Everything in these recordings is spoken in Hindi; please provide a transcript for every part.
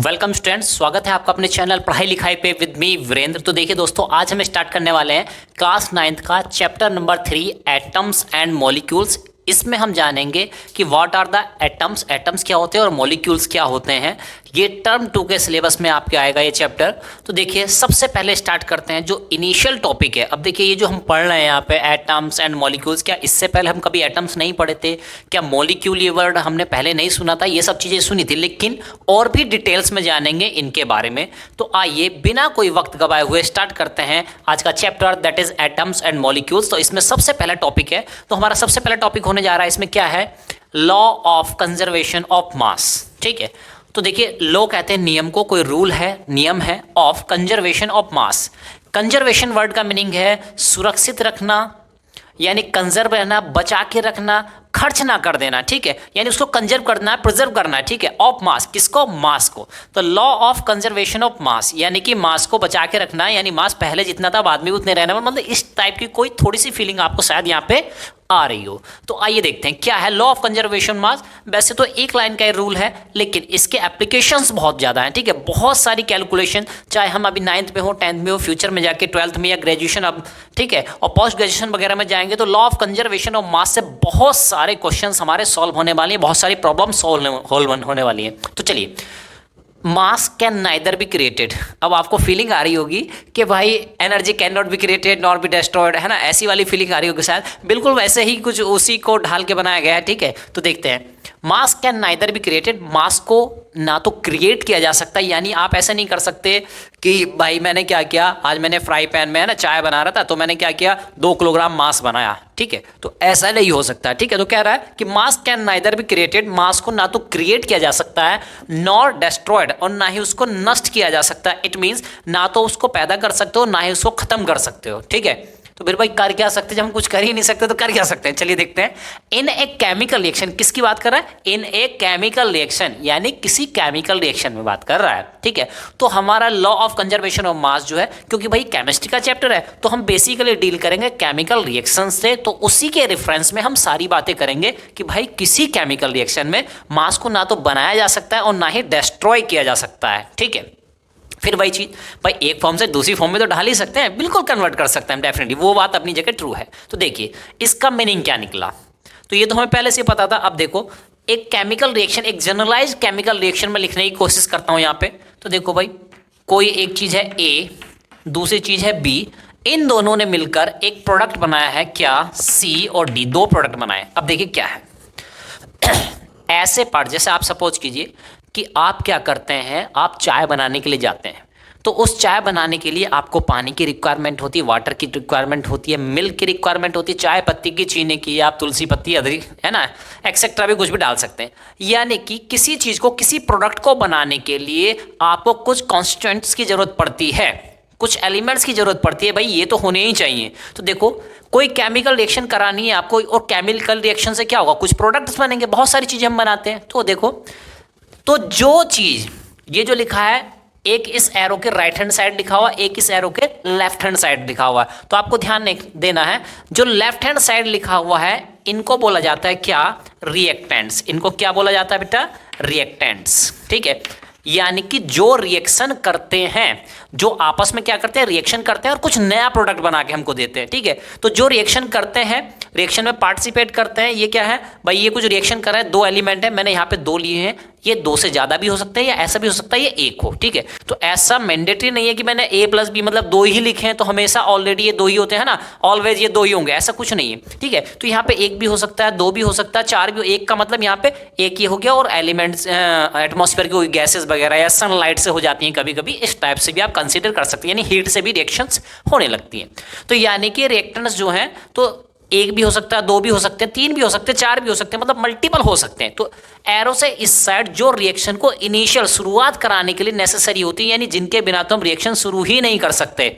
वेलकम स्टूडेंट्स, स्वागत है आपका अपने चैनल पढ़ाई लिखाई पे विद मी वीरेंद्र। तो देखिए दोस्तों, आज हम स्टार्ट करने वाले हैं क्लास 9th का chapter number 3 atoms and molecules. इसमें हम जानेंगे कि what are the atoms, atoms क्या होते हैं और मॉलिक्यूल्स क्या होते हैं। ये टर्म 2 के सिलेबस में आपके आएगा ये चैप्टर। तो देखिए सबसे पहले स्टार्ट करते हैं जो इनिशियल टॉपिक है। अब देखिए ये जो हम पढ़ रहे हैं यहाँ पे एटम्स एंड मॉलिक्यूल्स, क्या इससे पहले हम कभी एटम्स नहीं पढ़े थे? क्या मॉलिक्यूल ये वर्ड हमने पहले नहीं सुना था? ये सब चीज़ें सुनी थी, लेकिन और भी डिटेल्स में जानेंगे इनके बारे में। तो आइए बिना कोई वक्त गवाए हुए स्टार्ट करते हैं आज का chapter, that is atoms and molecules. तो इसमें सबसे पहला टॉपिक है, तो हमारा सबसे पहला टॉपिक होने जा रहा है इसमें क्या है, law of conservation of mass. ठीक है, तो देखिए लॉ कहते हैं नियम को, कोई रूल है, नियम है, of conservation of mass. Conservation word का मीनिंग है सुरक्षित रखना, यानी कंजर्व रहना, बचा के रखना, खर्च ना कर देना। ठीक है, यानी उसको कंजर्व करना, प्रिजर्व करना। ठीक है, ऑफ मास, किसको? मास को। तो लॉ ऑफ कंजर्वेशन ऑफ मास यानी कि मास को बचा के रखना, यानी मास पहले जितना था बाद में उतने रहना, मतलब इस टाइप की कोई थोड़ी सी फीलिंग आपको शायद यहाँ पे आ रही हो। तो आइए देखते हैं क्या है लॉ ऑफ कंजर्वेशन मास। वैसे तो एक लाइन का रूल है, लेकिन इसके एप्लीकेशंस बहुत ज़्यादा हैं। ठीक है, बहुत सारी कैलकुलेशन, चाहे हम अभी 9th में हो, 10th में हो, फ्यूचर में जाके 12th में या ग्रेजुएशन अब, ठीक है, और पोस्ट ग्रेजुएशन वगैरह में जाएंगे तो लॉ ऑफ कंजर्वेशन ऑफ मास से बहुत सारे क्वेश्चंस हमारे सॉल्व होने वाली हैं, बहुत सारी प्रॉब्लम सॉल्व होने वाली हैं। तो चलिए, मास कैन नाइदर बी क्रिएटेड। अब आपको फीलिंग आ रही होगी कि भाई energy can not be created not be destroyed, है ना, ऐसी वाली फीलिंग आ रही होगी शायद। बिल्कुल वैसे ही कुछ उसी को ढाल के बनाया गया है। ठीक है, तो देखते हैं, mass can neither be created, mass को ना तो क्रिएट किया जा सकता है, यानी आप ऐसे नहीं कर सकते कि भाई मैंने क्या किया, आज मैंने फ्राई पैन में है ना चाय बना रहा था तो मैंने क्या किया, 2 किलोग्राम मास बनाया। ठीक है, तो ऐसा नहीं हो सकता। ठीक है, तो कह रहा है कि mass can neither be created, mass को ना तो क्रिएट किया जा सकता है नॉर डिस्ट्रॉयड, और ना ही उसको नष्ट किया जा सकता है। इट मीन्स ना तो उसको पैदा कर सकते हो ना ही उसको खत्म कर सकते हो। ठीक है, तो फिर भाई कर क्या सकते हैं, जब हम कुछ कर ही नहीं सकते तो कर क्या सकते हैं? चलिए देखते हैं। इन ए केमिकल रिएक्शन, किसकी बात कर रहा है? इन ए केमिकल रिएक्शन, यानी किसी केमिकल रिएक्शन में बात कर रहा है। ठीक है, तो हमारा लॉ ऑफ कंजर्वेशन ऑफ मास जो है, क्योंकि भाई केमिस्ट्री का चैप्टर है तो हम बेसिकली डील करेंगे केमिकल रिएक्शन से, तो उसी के रेफरेंस में हम सारी बातें करेंगे कि भाई किसी केमिकल रिएक्शन में मास को ना तो बनाया जा सकता है और ना ही डिस्ट्रॉय किया जा सकता है। ठीक है, फिर वही चीज़ भाई एक फॉर्म से दूसरी फॉर्म में तो ढाल ही सकते हैं, बिल्कुल कन्वर्ट कर सकते हैं डेफिनेटली, वो बात अपनी जगह ट्रू है। तो देखिए इसका मीनिंग क्या निकला, तो ये तो हमें पहले से पता था। अब देखो, एक केमिकल रिएक्शन, एक जनरलाइज केमिकल रिएक्शन में लिखने की कोशिश करता हूँ यहाँ पे। तो देखो भाई, कोई एक चीज़ है ए, दूसरी चीज़ है बी, इन दोनों ने मिलकर एक प्रोडक्ट बनाया है, क्या? सी और डी, 2 प्रोडक्ट बनाए। अब देखिए क्या है, ऐसे पार्ट, जैसे आप सपोज कीजिए कि आप क्या करते हैं, आप चाय बनाने के लिए जाते हैं, तो उस चाय बनाने के लिए आपको पानी की रिक्वायरमेंट होती है, वाटर की रिक्वायरमेंट होती है, मिल्क की रिक्वायरमेंट होती है, चाय पत्ती की, चीनी की, आप तुलसी पत्ती अदरक, है ना, एक्सेट्रा भी कुछ भी डाल सकते हैं। यानी कि किसी चीज़ को, किसी प्रोडक्ट को बनाने के लिए आपको कुछ कॉन्स्टेंट्स की जरूरत पड़ती है, कुछ एलिमेंट्स की जरूरत पड़ती है, भाई ये तो होने ही चाहिए। तो देखो, कोई केमिकल रिएक्शन करानी है आपको, और केमिकल रिएक्शन से क्या होगा, कुछ प्रोडक्ट्स बनेंगे, बहुत सारी चीज़ें हम बनाते हैं। तो देखो, तो जो चीज़, ये जो लिखा है, एक इस एरो के राइट हैंड साइड लिखा हुआ, एक इस एरो के लेफ्ट हैंड साइड लिखा हुआ है, तो आपको ध्यान देना है, जो लेफ्ट हैंड साइड लिखा हुआ है इनको बोला जाता है क्या? रिएक्टेंट्स। इनको क्या बोला जाता है बेटा? रिएक्टेंट्स। ठीक है, यानी कि जो रिएक्शन करते हैं, जो आपस में क्या करते हैं, रिएक्शन करते हैं और कुछ नया प्रोडक्ट बना के हमको देते हैं। ठीक है, तो जो रिएक्शन करते हैं, रिएक्शन में पार्टिसिपेट करते हैं, ये क्या है भाई, ये कुछ रिएक्शन कर रहे हैं, 2 एलिमेंट है, मैंने यहाँ पे 2 लिए हैं, ये 2 से ज़्यादा भी हो सकते हैं या ऐसा भी हो सकता है ये 1 हो। ठीक है, तो ऐसा मैंडेटरी नहीं है कि मैंने A + B मतलब 2 ही लिखे हैं तो हमेशा ऑलरेडी ये 2 ही होते हैं ना, ऑलवेज ये 2 ही होंगे, ऐसा कुछ नहीं है। ठीक है, तो यहाँ पे 1 भी हो सकता है, 2 भी हो सकता है, 4 भी, 1 का मतलब यहाँ पे 1 ही हो गया, और एलिमेंट्स एटमॉस्फेयर की गैसेस वगैरह या सनलाइट से हो जाती हैं कभी कभी, इस टाइप से भी आप कंसिडर कर सकते हैं, यानी हीट से भी रिएक्शंस होने लगती हैं। तो यानी कि रिएक्टेंट्स जो हैं, तो 1 भी हो सकता है, 2 भी हो सकते हैं, 3 भी हो सकते हैं, 4 भी हो सकते हैं, मतलब मल्टीपल हो सकते हैं। तो एरो से इस साइड जो रिएक्शन को इनिशियल शुरुआत कराने के लिए नेसेसरी होती है, यानी जिनके बिना तो हम रिएक्शन शुरू ही नहीं कर सकते,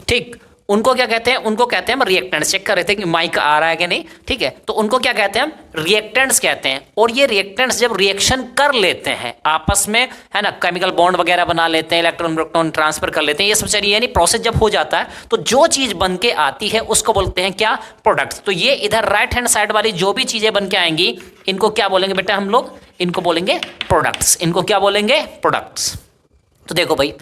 ठीक, उनको क्या कहते हैं, उनको कहते हैं हम रिएक्टेंट्स। चेक कर रहे थे कि माइक आ रहा है कि नहीं, ठीक है। तो उनको क्या कहते हैं, हम रिएक्टेंट्स कहते हैं। और ये रिएक्टेंट्स जब रिएक्शन कर लेते हैं आपस में, है ना, केमिकल बॉन्ड वगैरह बना लेते हैं, इलेक्ट्रॉन प्रोटॉन ट्रांसफर कर लेते हैं, ये सब चलिए, यानी प्रोसेस जब हो जाता है तो जो चीज बन के आती है उसको बोलते हैं क्या, प्रोडक्ट्स। तो ये इधर राइट हैंड साइड वाली जो भी चीजें बन के आएंगी इनको क्या बोलेंगे बेटा हम लोग, इनको बोलेंगे प्रोडक्ट्स। इनको क्या बोलेंगे, प्रोडक्ट्स। तो देखो भाई,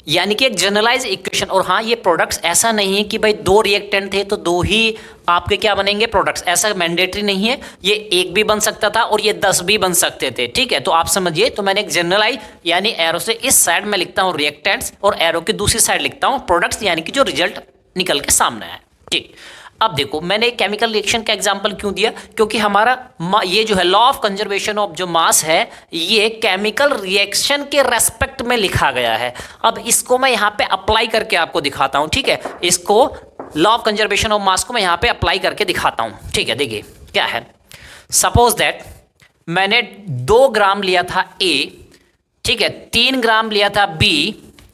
यानी कि एक जनरलाइज इक्वेशन। और हाँ, ये प्रोडक्ट्स ऐसा नहीं है कि भाई दो रिएक्टेंट थे तो दो ही आपके क्या बनेंगे, प्रोडक्ट्स, ऐसा मैंडेटरी नहीं है। ये एक भी बन सकता था और ये 10 भी बन सकते थे, ठीक है। तो आप समझिए, तो मैंने एक जनरलाइज यानी एरो से इस साइड में लिखता हूँ रिएक्टेंट्स और एरो की दूसरी साइड लिखता हूँ प्रोडक्ट्स, यानी कि जो रिजल्ट निकल के सामने आए, ठीक। अब देखो, मैंने केमिकल रिएक्शन का एग्जांपल क्यों दिया, क्योंकि हमारा ये जो है लॉ ऑफ कंजर्वेशन ऑफ जो मास है, ये केमिकल रिएक्शन के रेस्पेक्ट में लिखा गया है। अब इसको मैं यहाँ पे अप्लाई करके आपको दिखाता हूँ, ठीक है। इसको law of conservation of mass को मैं यहाँ पे अप्लाई करके दिखाता हूँ, ठीक है। देखिए क्या है, सपोज दैट मैंने 2 ग्राम लिया था A, ठीक है, 3 ग्राम लिया था B,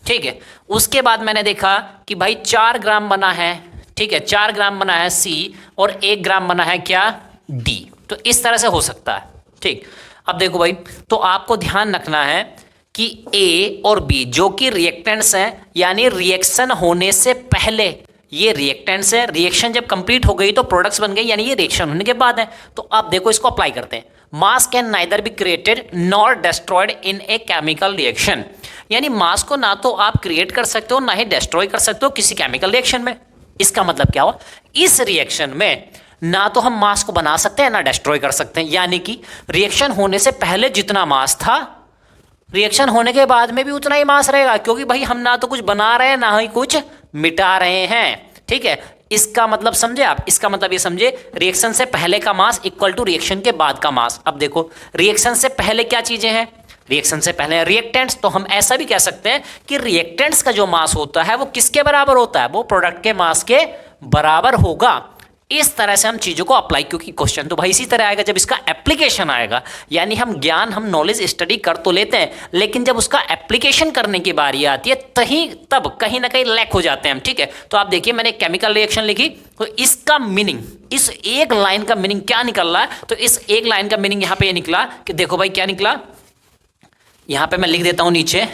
ठीक है। उसके बाद मैंने देखा कि भाई 4 ग्राम बना है, ठीक है, 4 ग्राम बना है C और 1 ग्राम बना है क्या, D। तो इस तरह से हो सकता है, ठीक। अब देखो भाई, तो आपको ध्यान रखना है कि A और B जो कि रिएक्टेंट्स हैं, यानी रिएक्शन होने से पहले ये रिएक्टेंट्स है, रिएक्शन जब कंप्लीट हो गई तो प्रोडक्ट्स बन गई, यानी ये रिएक्शन होने के बाद है। तो अब देखो, इसको अप्लाई करते हैं। Mass can neither be created nor destroyed in a chemical reaction, यानी मास को ना तो आप क्रिएट कर सकते हो ना ही डिस्ट्रॉय कर सकते हो किसी केमिकल रिएक्शन में। इसका मतलब क्या हुआ, इस रिएक्शन में ना तो हम मास को बना सकते हैं ना डिस्ट्रॉय कर सकते हैं, यानी कि रिएक्शन होने से पहले जितना मास था, रिएक्शन होने के बाद में भी उतना ही मास रहेगा, क्योंकि भाई हम ना तो कुछ बना रहे हैं ना ही कुछ मिटा रहे हैं, ठीक है। इसका मतलब समझे आप, इसका मतलब ये समझे, रिएक्शन से पहले का मास इक्वल टू रिएक्शन के बाद का मास। अब देखो, रिएक्शन से पहले क्या चीजें हैं, रिएक्शन से पहले रिएक्टेंट्स। तो हम ऐसा भी कह सकते हैं कि रिएक्टेंट्स का जो मास होता है वो किसके बराबर होता है, वो प्रोडक्ट के मास के बराबर होगा। इस तरह से हम चीजों को अप्लाई, क्योंकि क्वेश्चन तो भाई इसी तरह आएगा जब इसका एप्लीकेशन आएगा। यानी हम ज्ञान, हम नॉलेज स्टडी कर तो लेते हैं, लेकिन जब उसका एप्लीकेशन करने की बारी आती है तब कहीं ना कहीं लैक हो जाते हैं हम, ठीक है। तो आप देखिए, मैंने केमिकल रिएक्शन लिखी, तो इसका मीनिंग, इस एक लाइन का मीनिंग क्या निकल रहा है, तो इस एक लाइन का मीनिंग यहाँ पे ये निकला कि देखो भाई क्या निकला, यहां पे मैं लिख देता हूं नीचे,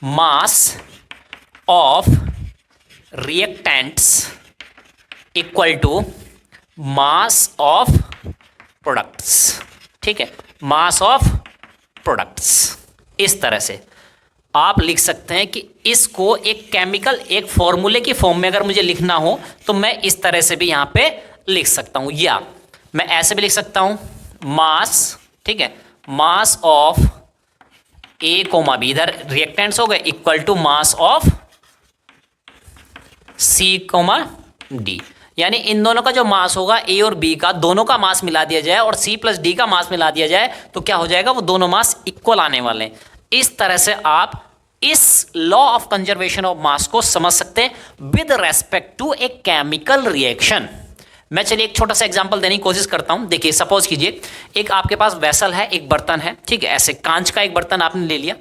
mass of reactants equal to mass of products, ठीक है, मास ऑफ प्रोडक्ट्स। इस तरह से आप लिख सकते हैं कि इसको एक केमिकल, एक फॉर्मूले की फॉर्म में अगर मुझे लिखना हो तो मैं इस तरह से भी यहां पे लिख सकता हूं, या मैं ऐसे भी लिख सकता हूं, मास, ठीक है, mass of A comma B, इधर रिएक्टेंट्स हो गए, equal to mass of C comma D, यानी इन दोनों का जो मास होगा A और B का, दोनों का मास मिला दिया जाए और C प्लस D का मास मिला दिया जाए तो क्या हो जाएगा, वो दोनों मास इक्वल आने वाले हैं। इस तरह से आप इस law of conservation of mass को समझ सकते हैं with respect to a chemical reaction. मैं चलिए एक छोटा सा एग्जांपल देने की कोशिश करता हूं। देखिए, सपोज कीजिए एक आपके पास वेसल है, एक बर्तन है, ठीक है, ऐसे कांच का एक बर्तन आपने ले लिया,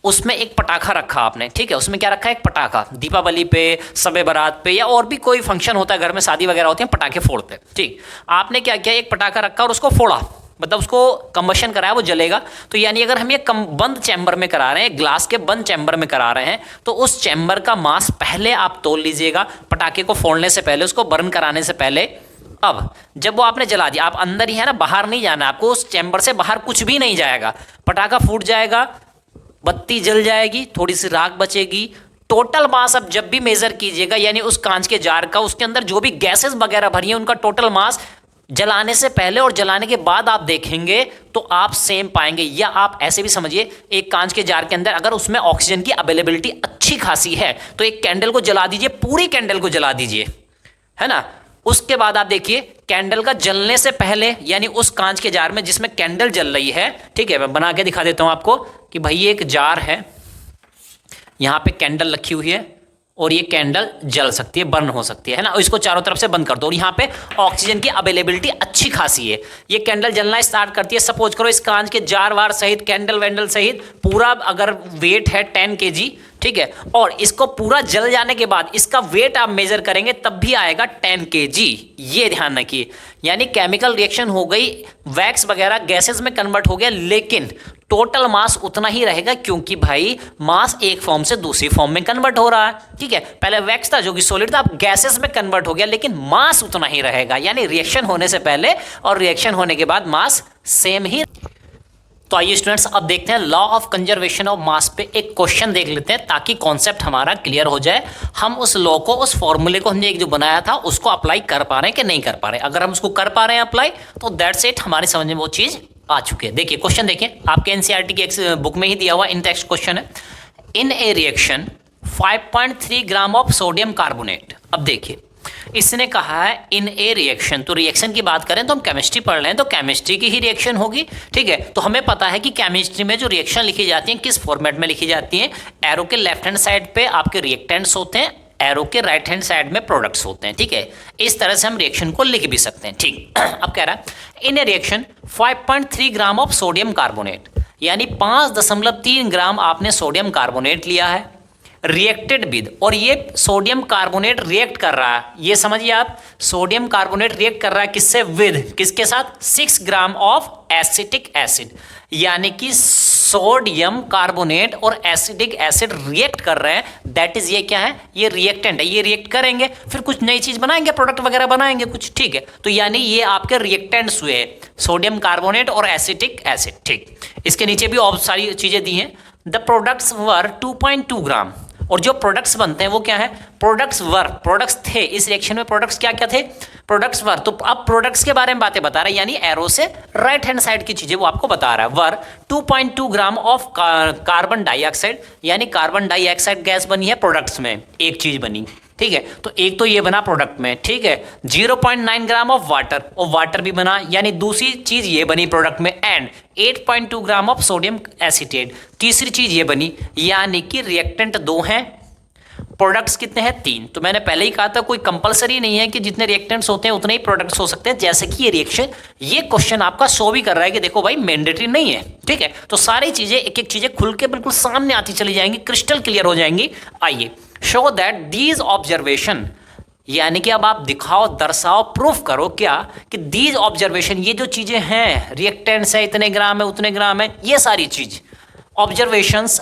उसमें एक पटाखा रखा आपने, ठीक है, उसमें क्या रखा है, एक पटाखा। दीपावली पे, शबे बारात पे या और भी कोई फंक्शन होता है घर में, शादी वगैरह होती है, पटाखे फोड़ते हैं, ठीक। आपने क्या किया, एक पटाखा रखा और उसको फोड़ा, मतलब उसको कंबशन कराया, वो जलेगा। तो यानी अगर हम ये बंद चैम्बर में करा रहे हैं, ग्लास के बंद चैम्बर में करा रहे हैं, तो उस चैम्बर का मास पहले आप तोल लीजिएगा, पटाखे को फोड़ने से पहले, उसको बर्न कराने से पहले। अब जब वो आपने जला दिया, आप अंदर ही है ना, बाहर नहीं जाना आपको, उस चैम्बर से बाहर कुछ भी नहीं जाएगा, पटाखा फूट जाएगा, बत्ती जल जाएगी, थोड़ी सी राख बचेगी। टोटल मास अब जब भी मेजर कीजिएगा, यानी उस कांच के जार का, उसके अंदर जो भी गैसेस वगैरह भरी हैं, उनका टोटल मास जलाने से पहले और जलाने के बाद आप देखेंगे तो आप सेम पाएंगे। या आप ऐसे भी समझिए, एक कांच के जार के अंदर अगर उसमें ऑक्सीजन की अवेलेबिलिटी अच्छी खासी है तो एक कैंडल को जला दीजिए, पूरी कैंडल को जला दीजिए, है ना। उसके बाद आप देखिए, कैंडल का जलने से पहले, यानी उस कांच के जार में जिसमें कैंडल जल रही है, ठीक है, मैं बना के दिखा देता हूं आपको कि भाई ये एक जार है, यहां पे कैंडल रखी हुई है और ये कैंडल जल सकती है, बर्न हो सकती है ना। इसको चारों तरफ से बंद कर दो और यहाँ पे ऑक्सीजन की अवेलेबिलिटी अच्छी खासी है, ये कैंडल जलना स्टार्ट करती है। सपोज करो इस कांच के जार वार सहित, कैंडल वैंडल सहित पूरा अगर वेट है 10 kg, ठीक है, और इसको पूरा जल जाने के बाद इसका वेट आप मेजर करेंगे तब भी आएगा 10 kg। ये ध्यान रखिए, यानी केमिकल रिएक्शन हो गई, वैक्स वगैरह गैसेस में कन्वर्ट हो गया, लेकिन टोटल मास उतना ही रहेगा, क्योंकि भाई मास एक फॉर्म से दूसरी फॉर्म में कन्वर्ट हो रहा है। ठीक है, पहले वैक्स था जो कि सॉलिड था, अब गैसेस में कन्वर्ट हो गया, लेकिन मास उतना ही रहेगा, यानी रिएक्शन होने से पहले और रिएक्शन होने के बाद मास सेम ही। तो आइए स्टूडेंट्स, अब देखते हैं लॉ ऑफ कंजर्वेशन ऑफ मास पे एक क्वेश्चन देख लेते हैं, ताकि कॉन्सेप्ट हमारा क्लियर हो जाए। हम उस लॉ को, उस फॉर्मूले को हमने एक जो बनाया था उसको अप्लाई कर पा रहे हैं कि नहीं कर पा रहे हैं। अगर हम उसको कर पा रहे हैं अप्लाई, तो दैट्स इट, हमारे समझ में वो चीज़ आ चुकी है। देखिए क्वेश्चन, देखिए आपके एनसीईआरटी की एक बुक में ही दिया हुआ इन टेक्स्ट क्वेश्चन है। In a reaction 5.3 gram of sodium carbonate. अब देखिए इसने कहा है इन ए रिएक्शन, तो रिएक्शन की बात करें तो हम केमिस्ट्री पढ़ रहे हैं, तो केमिस्ट्री की ही रिएक्शन होगी। ठीक है, तो हमें पता है कि केमिस्ट्री में जो रिएक्शन लिखी जाती है किस फॉर्मेट में लिखी जाती है। एरो के लेफ्ट हैंड साइड पे आपके रिएक्टेंट्स होते हैं, एरो के राइट हैंड साइड में प्रोडक्ट्स होते हैं। ठीक है, इस तरह से हम रिएक्शन को लिख भी सकते हैं। ठीक अब कह रहा है in a reaction 5.3 gram of sodium carbonate, यानी 5.3 ग्राम आपने सोडियम कार्बोनेट लिया है, रिएक्टेड विद, और ये सोडियम कार्बोनेट रिएक्ट कर रहा है, ये समझिए आप, सोडियम कार्बोनेट रिएक्ट कर रहा है किससे, विद, किसके साथ, 6 ग्राम ऑफ एसिटिक एसिड, यानी कि सोडियम कार्बोनेट और एसिडिक एसिड रिएक्ट कर रहे हैं। दैट इज, ये क्या है, ये रिएक्टेंट है, ये रिएक्ट करेंगे, फिर कुछ नई चीज बनाएंगे, प्रोडक्ट वगैरह बनाएंगे कुछ। ठीक है, तो यानी ये आपके रिएक्टेंट्स हुए, सोडियम कार्बोनेट और एसिटिक एसिड। ठीक, इसके नीचे भी और सारी चीजें दी हैं। द प्रोडक्ट्स वर 2.2 ग्राम, और जो प्रोडक्ट्स बनते हैं वो क्या है, प्रोडक्ट्स वर, प्रोडक्ट्स थे इस रिएक्शन में, प्रोडक्ट्स क्या क्या थे, प्रोडक्ट्स वर। तो अब प्रोडक्ट्स के बारे में बातें बता रहा है, यानी एरो से राइट हैंड साइड की चीजें वो आपको बता रहा है। वर 2.2 ग्राम ऑफ कार्बन डाइऑक्साइड, यानी कार्बन डाइऑक्साइड गैस बनी है प्रोडक्ट्स में, एक चीज बनी। ठीक है, तो एक तो ये बना प्रोडक्ट में। ठीक है, 0.9 ग्राम ऑफ वाटर, और वाटर भी बना, यानी दूसरी चीज ये बनी प्रोडक्ट में। And 8.2 gram of sodium acetate, तीसरी चीज ये बनी, यानी कि रिएक्टेंट 2 हैं, प्रोडक्ट्स कितने हैं, 3। तो मैंने पहले ही कहा था कोई कंपलसरी नहीं है कि जितने रिएक्टेंट्स होते हैं उतने ही प्रोडक्ट्स हो सकते हैं, जैसे कि ये रिएक्शन, ये क्वेश्चन आपका शो भी कर रहा है कि देखो भाई मैंडेटरी नहीं है। ठीक है, तो सारी चीजें एक एक चीजें खुल के बिल्कुल सामने आती चली जाएंगी, क्रिस्टल क्लियर हो जाएंगी। आइए, शो दैट दीज ऑब्जर्वेशन, यानी कि अब आप दिखाओ, दर्शाओ, प्रूफ करो क्या, कि दीज ऑब्जर्वेशन, ये जो चीजें हैं, रिएक्टेंट्स है, इतने ग्राम है, उतने ग्राम है, ये सारी चीज observations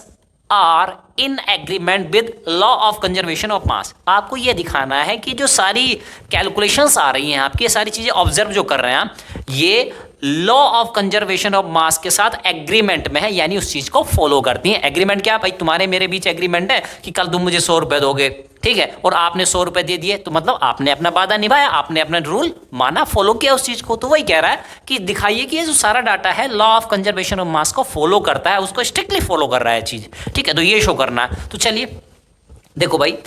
are in agreement with law of conservation of mass. आपको ये दिखाना है कि जो सारी कैलकुलेशंस आ रही हैं आपकी, ये सारी चीजें ऑब्जर्व जो कर रहे हैं आप, ये लॉ ऑफ कंजर्वेशन ऑफ मास के साथ एग्रीमेंट में है, यानी उस चीज को फॉलो करती हैं। एग्रीमेंट क्या भाई, तुम्हारे मेरे बीच एग्रीमेंट है कि कल तुम मुझे 100 रुपए दोगे, ठीक है, और आपने 100 रुपए दे दिए, तो मतलब आपने अपना वादा निभाया, आपने अपना रूल माना, फॉलो किया उस चीज को। तो वही कह रहा है कि दिखाइए कि ये जो सारा डाटा है law of conservation of mass को फॉलो करता है, उसको स्ट्रिक्टली फॉलो कर रहा है चीज। ठीक है, तो ये शो करना है। तो चलिए देखो भाई,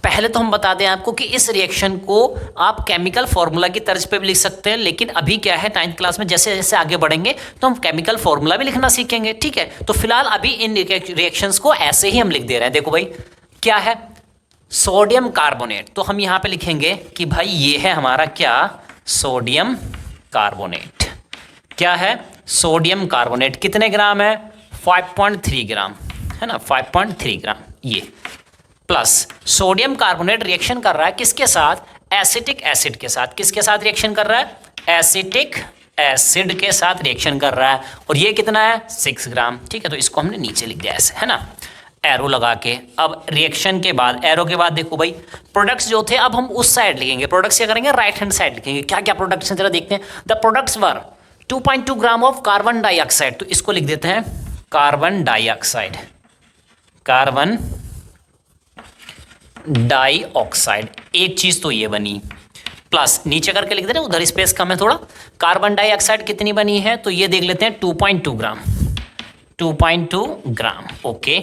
पहले तो हम बता दें आपको कि इस रिएक्शन को आप केमिकल फॉर्मूला की तर्ज पे भी लिख सकते हैं, लेकिन अभी क्या है 9th क्लास में जैसे जैसे आगे बढ़ेंगे तो हम केमिकल फॉर्मूला भी लिखना सीखेंगे। ठीक है, तो फिलहाल अभी इन रिएक्शंस को ऐसे ही हम लिख दे रहे हैं। देखो भाई क्या है, सोडियम कार्बोनेट, तो हम यहां पे लिखेंगे कि भाई ये है हमारा क्या, सोडियम कार्बोनेट। क्या है, सोडियम कार्बोनेट, कितने ग्राम है, 5.3 ग्राम, है ना, 5.3 ग्राम। ये प्लस सोडियम कार्बोनेट रिएक्शन कर रहा है किसके साथ, एसिटिक एसिड के साथ। किसके साथ रिएक्शन कर रहा है, एसिटिक एसिड के साथ रिएक्शन कर रहा है, और ये कितना है, 6 ग्राम। ठीक है, तो इसको हमने नीचे लिख दिया ऐसे, है ना, एरो लगा के। अब रिएक्शन के बाद, एरो के बाद देखो भाई प्रोडक्ट्स जो थे, अब हम उस साइड लिखेंगे, प्रोडक्ट्स क्या करेंगे, राइट हैंड साइड लिखेंगे। क्या क्या प्रोडक्ट्स हैं जरा देखते हैं। The products were 2.2 gram of carbon dioxide, तो इसको लिख देते हैं कार्बन डाइऑक्साइड, कार्बन डाइऑक्साइड, एक चीज तो ये बनी, प्लस नीचे करके लिख दे रहे हैं, उधर स्पेस कम है थोड़ा। कार्बन डाइऑक्साइड कितनी बनी है, तो ये देख लेते हैं 2.2 ग्राम, 2.2 ग्राम। ओके,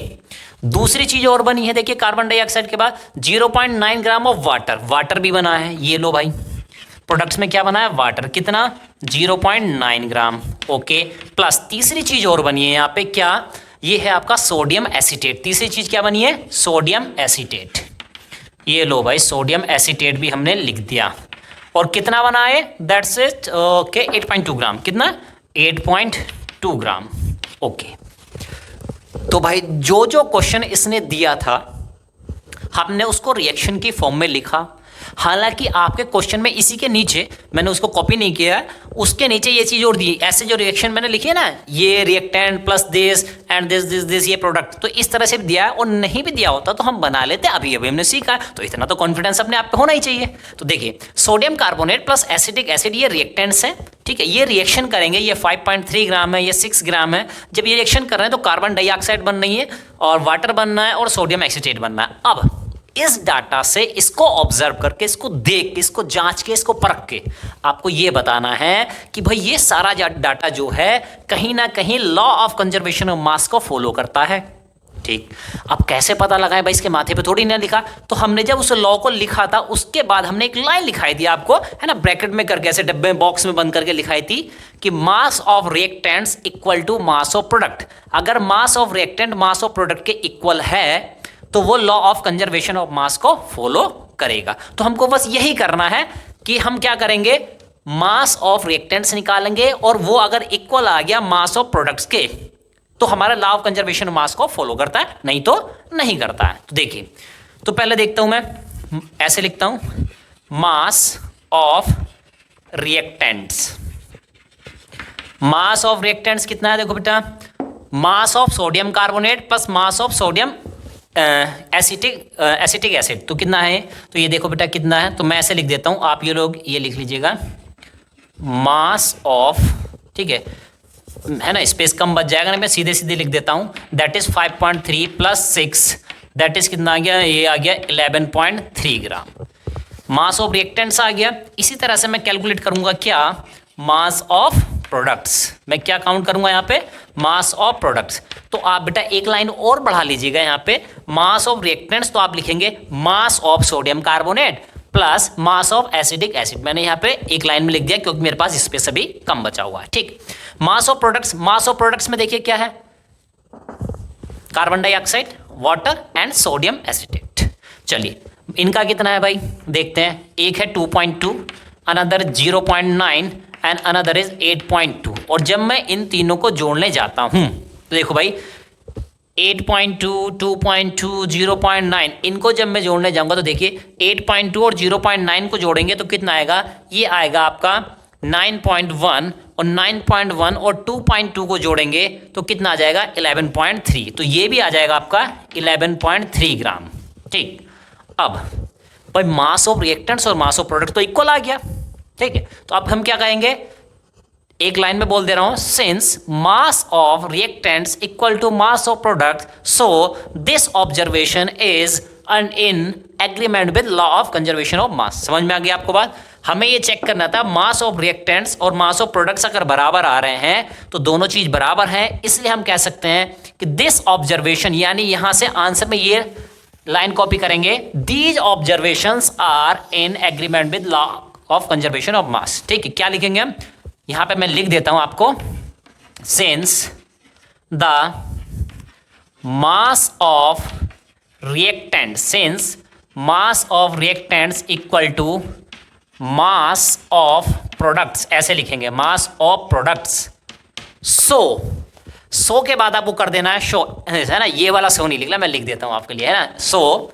दूसरी चीज और बनी है, देखिए कार्बन डाइऑक्साइड के बाद 0.9 ग्राम ऑफ वाटर, वाटर भी बना है, ये लो भाई, प्रोडक्ट्स में क्या बना है, वाटर, कितना, 0.9 ग्राम। ओके, प्लस तीसरी चीज और बनी है यहाँ पे, क्या, ये है आपका सोडियम एसीटेट। तीसरी चीज क्या बनी है, सोडियम एसीटेट, ये लो भाई, सोडियम एसीटेट भी हमने लिख दिया। और कितना बना है, दैट्स इट, ओके, 8.2 ग्राम, कितना, 8.2 ग्राम। ओके, तो भाई जो जो क्वेश्चन इसने दिया था हमने उसको रिएक्शन की फॉर्म में लिखा। हालांकि आपके क्वेश्चन में इसी के नीचे मैंने उसको कॉपी नहीं किया है, उसके नीचे ये चीज और दी, ऐसे जो रिएक्शन मैंने लिखी है ना, ये reactant plus this and this this this ये प्रोडक्ट, तो इस तरह से दिया है। और नहीं भी दिया होता तो हम बना लेते, अभी अभी हमने सीखा, तो इतना तो कॉन्फिडेंस अपने आप पे होना ही चाहिए। तो देखिए sodium carbonate plus acetic acid ये रिएक्टेंट्स हैं, ठीक है। ये रिएक्शन करेंगे, ये 5.3 ग्राम है, ये 6 ग्राम है। जब ये रिएक्शन कर रहे हैं तो कार्बन डाइऑक्साइड बन रही है और वाटर बनना है और सोडियम एसिटेट बनना है। अब इस डाटा से इसको ऑब्जर्व करके, इसको देख के, इसको जांच के, इसको परख के आपको ये बताना है कि भाई ये सारा डाटा जो है कहीं ना कहीं law of conservation of mass को फॉलो करता है, ठीक। अब कैसे पता लगाएं भाई, इसके माथे पे थोड़ी ना लिखा। तो हमने जब उस लॉ को लिखा था उसके बाद हमने एक लाइन लिखाई थी आपको, है ना, ब्रैकेट में करके, ऐसे डब्बे बॉक्स में बंद करके लिखाई थी कि mass of reactants equal to mass of product. अगर mass of reactant mass of product के इक्वल है तो वो law of conservation of mass को फॉलो करेगा। तो हमको बस यही करना है कि हम क्या करेंगे, मास ऑफ रिएक्टेंट्स निकालेंगे और वो अगर इक्वल आ गया मास ऑफ प्रोडक्ट्स के तो हमारा law of conservation of mass को फॉलो करता है, नहीं तो नहीं करता है। तो देखिए, तो पहले देखता हूं मैं, ऐसे लिखता हूं मास of reactants. Mass of reactants कितना है, देखो बेटा, mass of sodium carbonate plus mass of sodium acetic acid, तो कितना है, तो ये देखो बेटा कितना है। तो मैं ऐसे लिख देता हूं, आप ये लोग ये लिख लीजिएगा, मास ऑफ, ठीक है ना, स्पेस कम बच जाएगा ना, मैं सीधे सीधे लिख देता हूं, that is 5.3 plus 6, that is कितना आ गया, ये आ गया 11.3 ग्राम। मास ऑफ रिएक्टेंट्स आ गया। इसी तरह से मैं कैलकुलेट करूंगा क्या, मास ऑफ प्रोडक्ट्स, मैं क्या काउंट करूंगा यहाँ पे, मास ऑफ प्रोडक्ट्स। तो आप बेटा एक लाइन और बढ़ा लीजिएगा यहाँ पे, मास ऑफ रिएक्टेंट्स तो आप लिखेंगे mass of sodium carbonate plus mass of acidic acid. मैंने यहाँ पे एक लाइन में लिख दिया क्योंकि मेरे पास स्पेस अभी कम बचा हुआ है, ठीक। मास of products, mass of products में देखिए क्या है, carbon dioxide, water and sodium acetate. चलिए इनका कितना है भाई, देखते हैं। एक है 2.2, अनदर 0.9 एंड अनदर इज 8.2। और जब मैं इन तीनों को जोड़ने जाता हूं तो देखो भाई 8.2, 2.2, 0.9, इनको जब मैं जोड़ने जाऊंगा तो देखिए 8.2 और 0.9 को जोड़ेंगे तो कितना आएगा, ये आएगा आपका 9.1, और 9.1 और 2.2 को जोड़ेंगे तो कितना आ जाएगा 11.3। तो ये भी आ जाएगा आपका 11.3 ग्राम, ठीक। अब भाई मास ऑफ रिएक्टेंट्स और मास ऑफ प्रोडक्ट तो इक्वल आ गया, ठीक है। तो अब हम क्या कहेंगे, एक लाइन में बोल दे रहा हूं, since mass of reactants equal to mass of product so this observation is in agreement with law of conservation of mass. समझ में आ गया आपको बात। हमें ये चेक करना था मास ऑफ रिएक्टेंट्स और मास ऑफ प्रोडक्ट्स अगर बराबर आ रहे हैं तो दोनों चीज बराबर है, इसलिए हम कह सकते हैं कि दिस ऑब्जर्वेशन, यानी यहां से आंसर में ये लाइन कॉपी करेंगे, these observations are in agreement with law of conservation of mass, ठीक है। क्या लिखेंगे हम, यहां पे मैं लिख देता हूं आपको, since the mass of reactant, since mass of reactants equal to mass of products, ऐसे लिखेंगे मास ऑफ प्रोडक्ट्स। सो के बाद आपको कर देना है शो, है ना, ये वाला सो नहीं लिखना, मैं लिख देता हूं आपके लिए, है ना। सो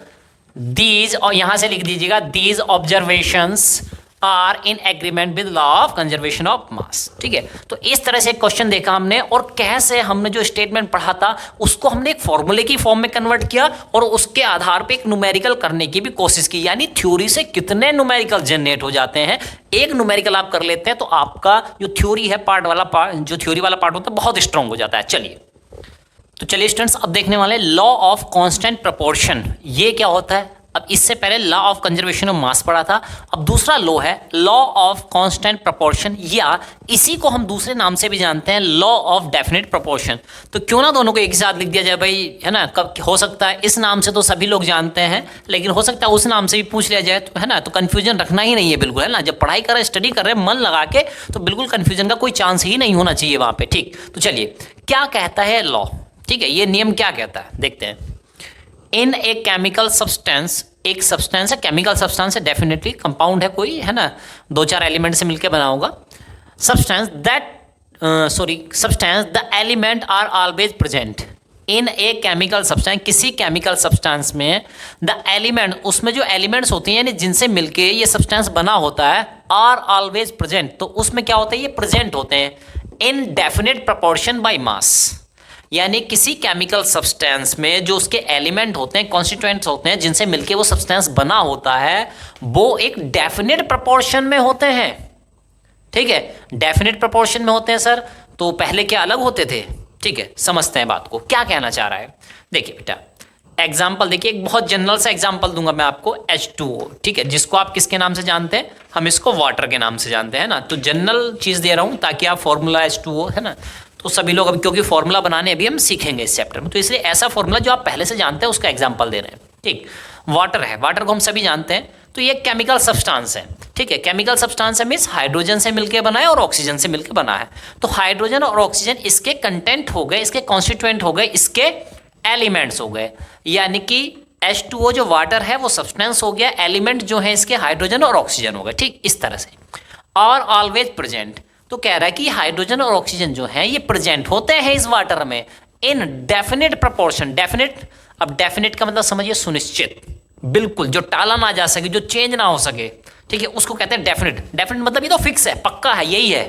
दीज, और यहां से लिख दीजिएगा these observations are in agreement with law of conservation of mass, ठीक है। तो इस तरह से क्वेश्चन देखा हमने, और कैसे हमने जो स्टेटमेंट पढ़ा था उसको हमने एक फॉर्मूले की फॉर्म में कन्वर्ट किया और उसके आधार पे एक न्यूमेरिकल करने की भी कोशिश की, यानी थ्योरी से कितने न्यूमेरिकल जनरेट हो जाते हैं। एक न्यूमेरिकल आप कर लेते हैं तो आपका जो थ्योरी है जो थ्योरी वाला पार्ट होता है बहुत स्ट्रांग हो जाता है। चलिए स्टूडेंट्स, अब देखने वाले लॉ ऑफ कांस्टेंट प्रोपोर्शन, ये क्या होता है। अब इससे पहले लॉ ऑफ कंजर्वेशन ऑफ मास पढ़ा था, अब दूसरा लॉ है लॉ ऑफ कांस्टेंट प्रोपोर्शन, या इसी को हम दूसरे नाम से भी जानते हैं लॉ ऑफ डेफिनेट प्रोपोर्शन। तो क्यों ना दोनों को एक साथ लिख दिया जाए भाई, है ना। कब हो सकता है इस नाम से तो सभी लोग जानते हैं, लेकिन हो सकता है उस नाम से भी पूछ लिया जाए, तो है ना, तो कंफ्यूजन रखना ही नहीं है बिल्कुल, है ना। जब पढ़ाई कर रहे, स्टडी कर रहे हैं मन लगा के, तो बिल्कुल कंफ्यूजन का कोई चांस ही नहीं होना चाहिए वहां पे, ठीक। तो चलिए क्या कहता है लॉ, ठीक है, ये नियम क्या कहता है देखते हैं। इन ए केमिकल सब्सटेंस, एक सब्सटेंस है, केमिकल सब्सटेंस है, डेफिनेटली कंपाउंड है कोई, है ना, 2-4 एलिमेंट से मिलकर बना होगा। Substance that substance the element are always present, in a chemical substance, किसी केमिकल सब्सटेंस में द एलिमेंट, उसमें जो एलिमेंट्स होती हैं यानी जिनसे मिलके ये सब्सटेंस बना होता है, आर ऑलवेज प्रेजेंट, तो उसमें क्या होता है, ये प्रेजेंट होते हैं इन डेफिनेट प्रोपोर्शन बाय मास। यानी किसी केमिकल सब्सटेंस में जो उसके एलिमेंट होते हैं, कॉन्स्टिट्यूएंट्स होते हैं, जिनसे मिलके वो सब्सटेंस बना होता है, वो एक डेफिनेट प्रोपोर्शन में होते हैं। ठीक है, डेफिनेट प्रोपोर्शन में होते हैं सर, तो पहले क्या अलग होते थे? ठीक है, समझते हैं बात को, क्या कहना चाह रहा है। देखिए बेटा, एग्जाम्पल देखिए, एक बहुत जनरल सा एग्जाम्पल दूंगा मैं आपको, H2O। ठीक है, जिसको आप किसके नाम से जानते हैं? हम इसको वाटर के नाम से जानते हैं ना। तो जनरल चीज़ दे रहा हूँ ताकि आप फॉर्मूला H2O है ना, तो सभी लोग अभी, क्योंकि फॉर्मूला बनाने अभी हम सीखेंगे इस चैप्टर में, तो इसलिए ऐसा फॉर्मूला जो आप पहले से जानते हैं उसका एग्जाम्पल दे रहे हैं। ठीक, वाटर है, वाटर को हम सभी जानते हैं, तो ये केमिकल सब्सटेंस है। ठीक है, केमिकल सब्सटेंस है मीन्स हाइड्रोजन से मिलकर बना है और ऑक्सीजन से मिलकर बना है। तो हाइड्रोजन और ऑक्सीजन इसके कंटेंट हो गए, इसके कॉन्स्टिट्यूएंट हो गए, इसके एलिमेंट्स हो गए। यानी कि H2O जो वाटर है वो सब्सटेंस हो गया, एलिमेंट जो है इसके हाइड्रोजन और ऑक्सीजन हो गए। ठीक, इस तरह से। और ऑलवेज प्रेजेंट, तो कह रहा है कि हाइड्रोजन और ऑक्सीजन जो है ये प्रेजेंट होते हैं इस वाटर में इन डेफिनेट प्रोपोर्शन। डेफिनेट, अब डेफिनेट का मतलब समझिए सुनिश्चित, बिल्कुल, जो टाला ना जा सके, जो चेंज ना हो सके। ठीक है, उसको कहते हैं डेफिनेट। डेफिनेट मतलब ये तो फिक्स है, पक्का है, यही है।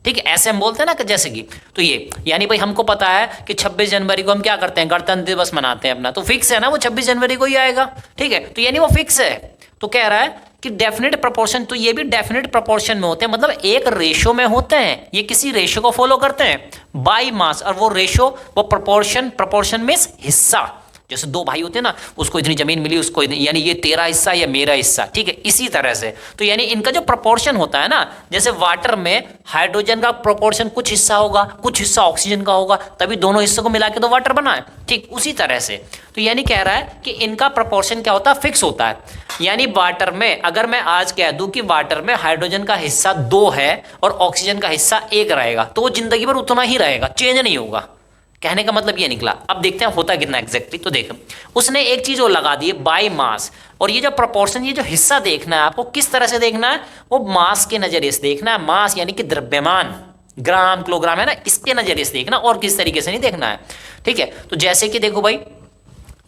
ठीक है, ऐसे हम बोलते हैं ना कि जैसे कि, तो ये यानी भाई हमको पता है कि 26 जनवरी को हम क्या करते हैं, गणतंत्र दिवस मनाते हैं अपना, तो फिक्स है ना वो 26 जनवरी को ही आएगा। ठीक है, तो यानी वो फिक्स है। तो कह रहा है कि डेफिनेट प्रोपोर्शन, तो ये भी डेफिनेट प्रोपोर्शन में होते हैं, मतलब एक रेशो में होते हैं, ये किसी रेशो को फॉलो करते हैं बाय मास। और वो रेशो, वो प्रोपोर्शन, प्रोपोर्शन मींस हिस्सा। जैसे दो भाई होते हैं ना, उसको इतनी जमीन मिली, उसको यानी ये तेरा हिस्सा या मेरा हिस्सा। ठीक है, इसी तरह से तो यानी इनका जो प्रोपोर्शन होता है ना, जैसे वाटर में हाइड्रोजन का प्रोपोर्शन कुछ हिस्सा होगा, कुछ हिस्सा ऑक्सीजन का होगा, तभी दोनों हिस्सों को मिला के तो वाटर बना है। ठीक, उसी तरह से तो यानी कह रहा है कि इनका प्रोपोर्शन क्या होता है, फिक्स होता है। यानी वाटर में अगर मैं आज कह दूं कि वाटर में हाइड्रोजन का हिस्सा 2 है और ऑक्सीजन का हिस्सा 1 रहेगा, तो वो जिंदगी भर उतना ही रहेगा, चेंज नहीं होगा। कहने का मतलब ये निकला। अब देखते हैं होता कितना एग्जैक्टली। तो देखो, उसने एक चीज और लगा दी है, बाय मास। और ये जो प्रोपोर्शन, ये जो हिस्सा देखना है आपको, किस तरह से देखना है, वो मास के नजरिए से देखना है। मास यानी कि द्रव्यमान, ग्राम किलोग्राम है ना, इसके नजरिए से देखना, और किस तरीके से नहीं देखना है। ठीक है, तो जैसे कि देखो भाई,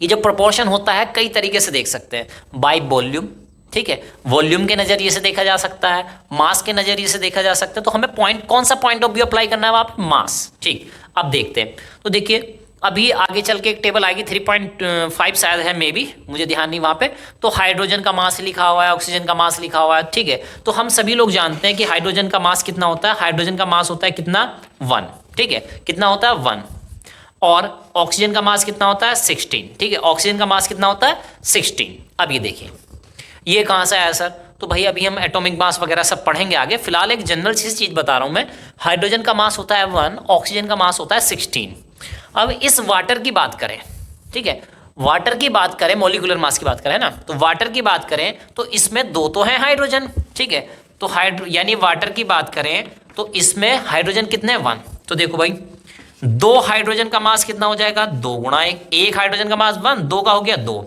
ये जो प्रोपोर्शन होता है कई तरीके से देख सकते हैं, बाय वॉल्यूम। ठीक है, वॉल्यूम के नजरिए से देखा जा सकता है, मास के नजरिए से देखा जा सकता है। तो हमें पॉइंट, कौन सा पॉइंट ऑफ व्यू अप्लाई करना है, आप मास। ठीक, अब देखते हैं। तो देखिए, अभी आगे चल के एक टेबल आएगी 3.5 शायद है, मे बी, मुझे ध्यान नहीं वहाँ पे। तो हाइड्रोजन का मास लिखा हुआ है, ऑक्सीजन का मास लिखा हुआ है। ठीक है, तो हम सभी लोग जानते हैं कि हाइड्रोजन का मास कितना होता है, हाइड्रोजन का मास होता है कितना, 1। ठीक है, कितना होता है, 1। और ऑक्सीजन का मास कितना होता है, 16। ठीक है, ऑक्सीजन का मास कितना होता है, 16। अब ये देखिए, ये कहाँ से आया सर? तो भाई अभी हम एटॉमिक मास वगैरह सब पढ़ेंगे आगे, फिलहाल एक जनरल चीज बता रहा हूं मैं। हाइड्रोजन का मास होता है 1, ऑक्सीजन का मास होता है 16। अब इस वाटर की बात करें, ठीक है, वाटर की बात करें, मॉलिक्यूलर मास की बात करें ना, तो वाटर की बात करें तो इसमें 2 तो हैं हाइड्रोजन। ठीक है, तो यानी वाटर की बात करें तो इसमें हाइड्रोजन कितने हैं, 1। तो देखो भाई, 2 हाइड्रोजन का मास कितना हो जाएगा, 2 गुणा 1 हाइड्रोजन का मास 1, 2 का हो गया 2,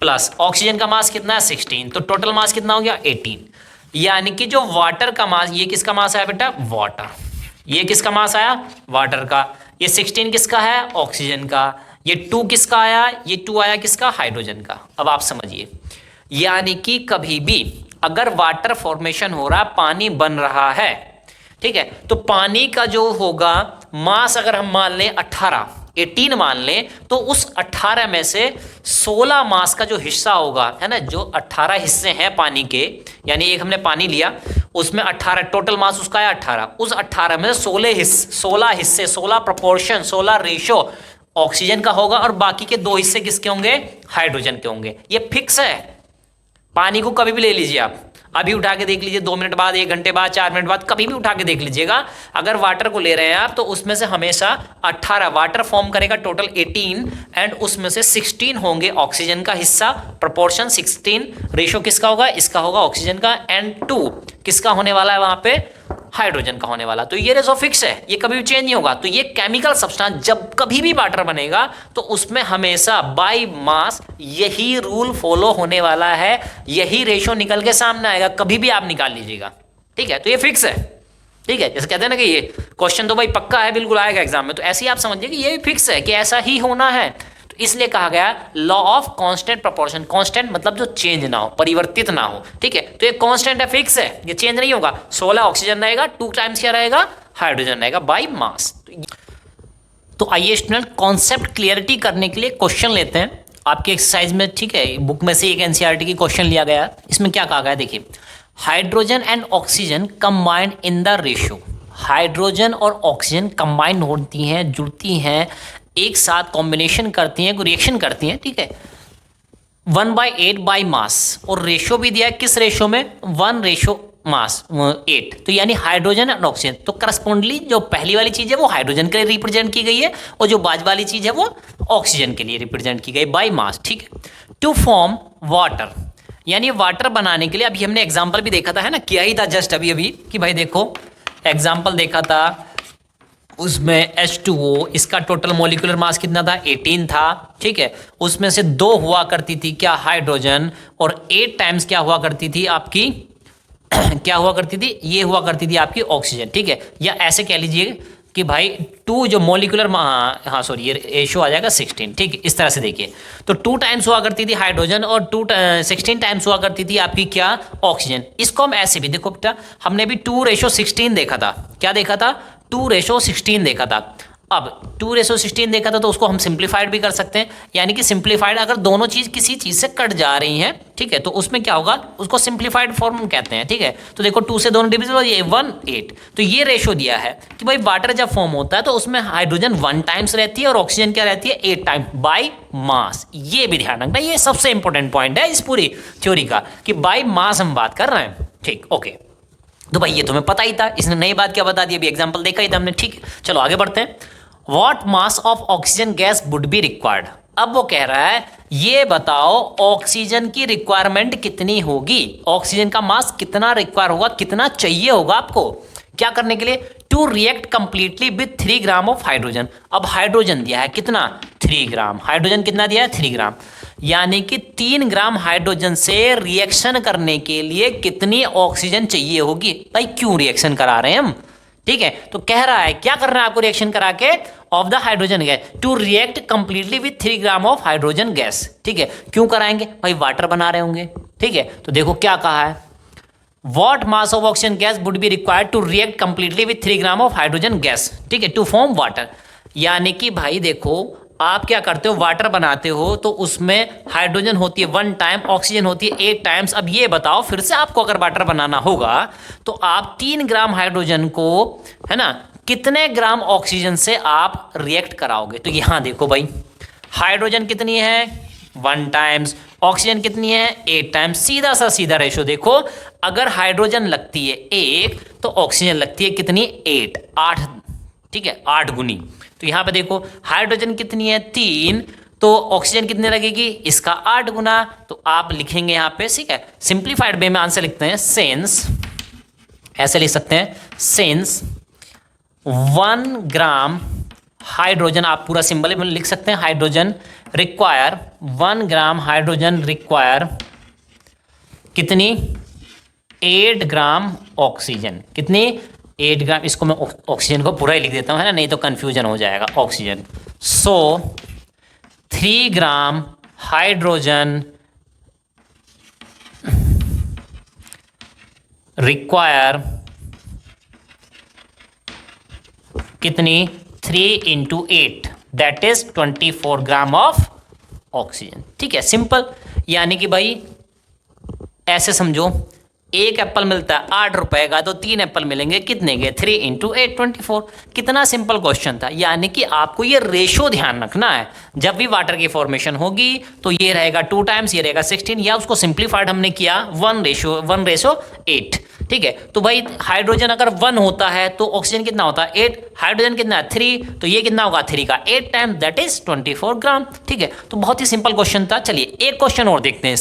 प्लस ऑक्सीजन का मास कितना है, 16, तो टोटल मास कितना हो गया, 18। यानी कि जो वाटर का मास, ये किसका मास आया बेटा, वाटर। ये किसका मास आया, वाटर का। ये 16 किसका है, ऑक्सीजन का। ये 2 किसका आया, ये 2 आया किसका, हाइड्रोजन का। अब आप समझिए, यानी कि कभी भी अगर वाटर फॉर्मेशन हो रहा, पानी बन रहा है, ठीक है, तो पानी का जो होगा मास, अगर हम मान लें 18 मान लें, तो उस 18 में से 16 मास का जो हिस्सा होगा, है ना, जो 18 हिस्से हैं पानी के, यानी एक हमने पानी लिया, उसमें 18 टोटल मास उसका है 18, उस 18 में 16 हिस्से 16 प्रोपोर्शन, 16 रेशो ऑक्सीजन का होगा, और बाकी के 2 हिस्से किसके होंगे, हाइड्रोजन के होंगे। ये फिक्स है। पानी को कभी भी ले लीजिए आप, अभी उठा के देख लीजिए, 2 मिनट बाद, 1 घंटे बाद, 4 मिनट बाद, कभी भी उठा के देख लीजिएगा। अगर वाटर को ले रहे हैं आप, तो उसमें से हमेशा 18 वाटर फॉर्म करेगा, टोटल 18, एंड उसमें से 16 होंगे ऑक्सीजन का हिस्सा, प्रोपोर्शन 16, रेशो किसका होगा, इसका होगा ऑक्सीजन का, एंड 2 किसका होने वाला है वहां पे, हाइड्रोजन का होने वाला। तो ये रेशो फिक्स है, ये कभी भी चेंज नहीं होगा। तो ये केमिकल सब्सटेंस जब कभी भी वाटर बनेगा तो उसमें हमेशा बाय मास यही रूल फॉलो होने वाला है, यही रेशो निकल के सामने आएगा, कभी भी आप निकाल लीजिएगा। ठीक है, तो ये फिक्स है। ठीक है, जैसे कहते हैं ना कि ये क्वेश्चन तो भाई पक्का है, बिल्कुल आएगा एग्जाम में, तो ऐसे ही आप समझिए कि ये फिक्स है कि ऐसा ही होना है। तो इसलिए कहा गया law of constant proportion. Constant मतलब जो चेंज ना हो, परिवर्तित ना हो, ठीक है। तो ये कांस्टेंट है, फिक्स है, ये चेंज नहीं होगा। 16 ऑक्सीजन रहेगा, 2 टाइम्स क्या रहेगा, हाइड्रोजन रहेगा बाई मास। तो आइए स्टूडेंट, कॉन्सेप्ट क्लियरिटी करने के लिए क्वेश्चन लेते हैं आपके एक्सरसाइज में, ठीक है। बुक में से एक एनसीईआरटी की क्वेश्चन लिया गया, इसमें क्या कहा गया देखिए, hydrogen and oxygen combined in the ratio. Hydrogen और ऑक्सीजन कंबाइंड होती हैं, जुड़ती हैं, एक साथ कॉम्बिनेशन करती हैं, रिएक्शन करती हैं, ठीक है, 1/8 बाई मास। और रेशियो भी दिया है, किस रेशियो में, 1 मास 8। तो यानी हाइड्रोजन एंड ऑक्सीजन, तो करस्पॉन्डली जो पहली वाली चीज है वो हाइड्रोजन के लिए रिप्रेजेंट की गई है, और जो बाद वाली चीज है वो ऑक्सीजन के लिए रिप्रेजेंट की गई बाई मास, ठीक है। टू फॉर्म वाटर, यानी वाटर बनाने के लिए, अभी हमने एग्जाम्पल भी देखा था, है ना, किया ही था जस्ट अभी अभी, कि भाई देखो एग्जाम्पल देखा था, उसमें H2O, इसका टोटल मॉलिक्यूलर मास कितना था, 18 था, ठीक है। उसमें से 2 हुआ करती थी क्या, हाइड्रोजन, और 8 टाइम्स क्या हुआ करती थी आपकी क्या हुआ करती थी, ये हुआ करती थी आपकी ऑक्सीजन, ठीक है। या ऐसे कह लीजिए कि भाई 2 जो मॉलिक्यूलर, हाँ सॉरी, ये रेशियो आ जाएगा 16, ठीक है। इस तरह से देखिए, तो 2 टाइम्स हुआ करती थी हाइड्रोजन, और 16 टाइम्स हुआ करती थी आपकी क्या, ऑक्सीजन। इसको हम ऐसे भी देखो बेटा, हमने भी 2:16 देखा था, क्या देखा था, 2:16 देखा था। अब 2:16 देखा था, तो उसको हम सिंप्लीफाइड भी कर सकते हैं, यानी कि सिंप्लीफाइड अगर दोनों चीज किसी चीज से कट जा रही हैं, ठीक है, तो उसमें क्या होगा, उसको सिंप्लीफाइड फॉर्म कहते हैं, ठीक है। तो देखो 2 से दोनों डिविजिबल, ये 1 8। तो ये रेशो दिया है कि भाई वाटर जब फॉर्म होता है तो उसमें हाइड्रोजन 1 टाइम्स रहती है और ऑक्सीजन क्या रहती है, 8 टाइम्स बाई मास। ये भी ध्यान रखना, ये सबसे इंपॉर्टेंट पॉइंट है इस पूरी थ्योरी का, कि बाई मास हम बात कर रहे हैं, ठीक, ओके। तो भाई ये तुम्हें पता ही था, इसने नई बात क्या बता दी, अभी एग्जाम्पल देखा ही था हमने, ठीक है। चलो आगे बढ़ते हैं। What mass of oxygen gas would be required? अब वो कह रहा है ये बताओ ऑक्सीजन की रिक्वायरमेंट कितनी होगी, ऑक्सीजन का मास कितना रिक्वायर होगा, कितना चाहिए होगा आपको, क्या करने के लिए, to react completely with 3 gram of hydrogen. अब हाइड्रोजन दिया है कितना, 3 ग्राम, हाइड्रोजन कितना दिया है, 3 ग्राम, यानी कि 3 ग्राम हाइड्रोजन से रिएक्शन करने के लिए कितनी ऑक्सीजन चाहिए होगी। भाई क्यों रिएक्शन करा रहे हैं हम, ठीक है। तो कह रहा है क्या करना है आपको, रिएक्शन करा के of the hydrogen gas to react completely with 3 gram of hydrogen gas, ठीक है। क्यों कराएंगे, भाई वाटर बना रहे होंगे, ठीक है। तो देखो क्या कहा है, what mass of oxygen gas would be required to react completely with 3 gram of hydrogen gas, ठीक है, टू फॉर्म वाटर। यानी कि भाई देखो आप क्या करते हो, वाटर बनाते हो तो उसमें हाइड्रोजन होती है 1 टाइम, ऑक्सीजन होती है 8 टाइम्स। अब ये बताओ फिर से आपको अगर वाटर बनाना होगा तो आप 3 ग्राम हाइड्रोजन को, है ना, कितने ग्राम ऑक्सीजन से आप रिएक्ट कराओगे। तो यहां देखो भाई हाइड्रोजन कितनी है, 1 टाइम्स, ऑक्सीजन कितनी है, 8 टाइम्स। सीधा सा सीधा रेशो देखो, अगर हाइड्रोजन लगती है 1 तो ऑक्सीजन लगती है कितनी, 8, ठीक है, 8 गुनी। तो यहां पे देखो हाइड्रोजन कितनी है, 3, तो ऑक्सीजन कितनी लगेगी, इसका 8 गुना। तो आप लिखेंगे यहां पे, ठीक है, सिंप्लीफाइड वे में आंसर लिखते हैं, सेंस, ऐसे लिख सकते हैं, सेंस 1 ग्राम हाइड्रोजन, आप पूरा सिंबल लिख सकते हैं, hydrogen require, 1 gram hydrogen require कितनी, 8 ग्राम ऑक्सीजन, कितनी, 8 ग्राम। इसको मैं ऑक्सीजन को पूरा ही लिख देता हूं, है ना, नहीं तो कंफ्यूजन हो जाएगा, ऑक्सीजन। सो 3 ग्राम हाइड्रोजन रिक्वायर कितनी, 3 × 8 that is 24 gram of oxygen, ठीक है, सिंपल। यानी कि भाई ऐसे समझो, एक एप्पल मिलता है 8 रुपए का, तो 3 एप्पल मिलेंगे कितने के, 3 × 8 24। कितना सिंपल क्वेश्चन था। यानी कि आपको ये रेशो ध्यान रखना है, जब भी वाटर की फॉर्मेशन होगी तो ये रहेगा 2 टाइम्स, ये रहेगा 16, या उसको सिंप्लीफाइड हमने किया 1:8, ठीक है। तो भाई हाइड्रोजन अगर 1 होता है तो ऑक्सीजन कितना होता है, 8, हाइड्रोजन कितना है, 3, तो ये कितना होगा, 3 का 8 टाइम दैट इज 24 ग्राम, ठीक है। तो बहुत ही सिंपल क्वेश्चन था। चलिए एक क्वेश्चन और देखते हैं।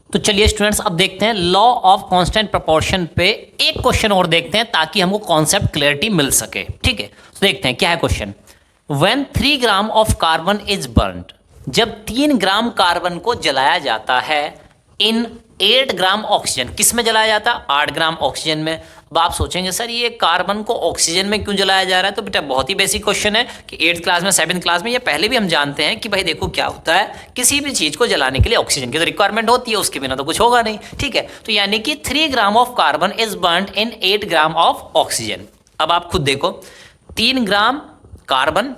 तो चलिए स्टूडेंट्स अब देखते हैं लॉ ऑफ कांस्टेंट प्रोपोर्शन पे एक क्वेश्चन और देखते हैं, ताकि हमको कॉन्सेप्ट क्लैरिटी मिल सके, ठीक है। तो देखते हैं क्या है question. When 3 gram of carbon is burned, जब 3 ग्राम कार्बन को जलाया जाता है इन 8 ग्राम ऑक्सीजन, किस में जलाया जाता है, 8 ग्राम ऑक्सीजन में। अब आप सोचेंगे सर ये कार्बन को ऑक्सीजन में क्यों जलाया जा रहा है, तो बेटा बहुत ही बेसिक क्वेश्चन है कि 8th क्लास में 7th क्लास में, ये पहले भी हम जानते हैं कि भाई देखो क्या होता है, किसी भी चीज को जलाने के लिए ऑक्सीजन की तो रिक्वायरमेंट होती है, उसके बिना तो कुछ होगा नहीं, ठीक है। तो यानी कि 3 gram of carbon is burned in 8 gram of oxygen. अब आप खुद देखो 3 ग्राम कार्बन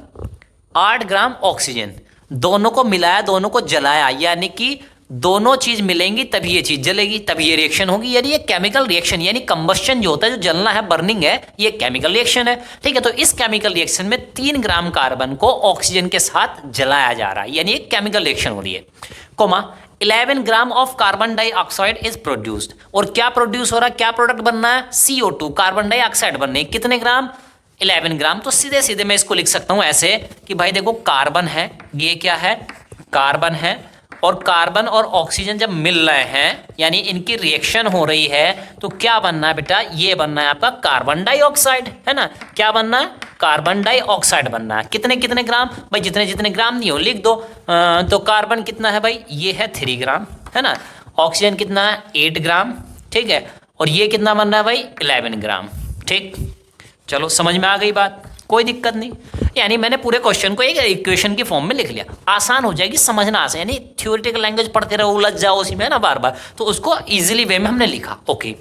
8 ग्राम ऑक्सीजन, दोनों को मिलाया, दोनों को जलाया, यानी कि दोनों चीज मिलेंगी तभी ये चीज जलेगी, तभी ये रिएक्शन होगी, यानी ये केमिकल रिएक्शन, यानी कंबस्शन जो होता है, जो जलना है, बर्निंग है, ये केमिकल रिएक्शन है, ठीक है। तो इस केमिकल रिएक्शन में 3 ग्राम कार्बन को ऑक्सीजन के साथ जलाया जा रहा है, यानी एक केमिकल रिएक्शन हो रही है। Comma 11 gram of carbon dioxide is produced, और क्या प्रोड्यूस हो रहा है, क्या प्रोडक्ट बनना है, CO2 कार्बन डाइऑक्साइड बनने, कितने ग्राम, 11 ग्राम। तो सीधे सीधे मैं इसको लिख सकता हूं ऐसे कि भाई देखो कार्बन है, ये क्या है, कार्बन है, और कार्बन और ऑक्सीजन जब मिल रहे हैं यानी इनकी रिएक्शन हो रही है, तो क्या बनना है बेटा, ये बनना है आपका कार्बन डाइऑक्साइड, है ना। क्या बनना है, कार्बन डाइऑक्साइड बनना है। कितने कितने ग्राम, भाई जितने जितने ग्राम नहीं हो लिख दो। तो कार्बन कितना है भाई, ये है 3 ग्राम, है ना। ऑक्सीजन कितना है, 8 ग्राम, ठीक है। और ये कितना बनना है भाई, 11 ग्राम, ठीक। चलो समझ में आ गई बात, कोई दिक्कत नहीं। यानी मैंने पूरे क्वेश्चन को एक इक्वेशन की फॉर्म में लिख लिया, आसान हो जाएगी, समझना आसान, यानी थ्योरेटिकल लैंग्वेज पढ़ते रहो, उलझ जाओ उसी में ना बार बार, तो उसको इजीली वे में हमने लिखा। ओके,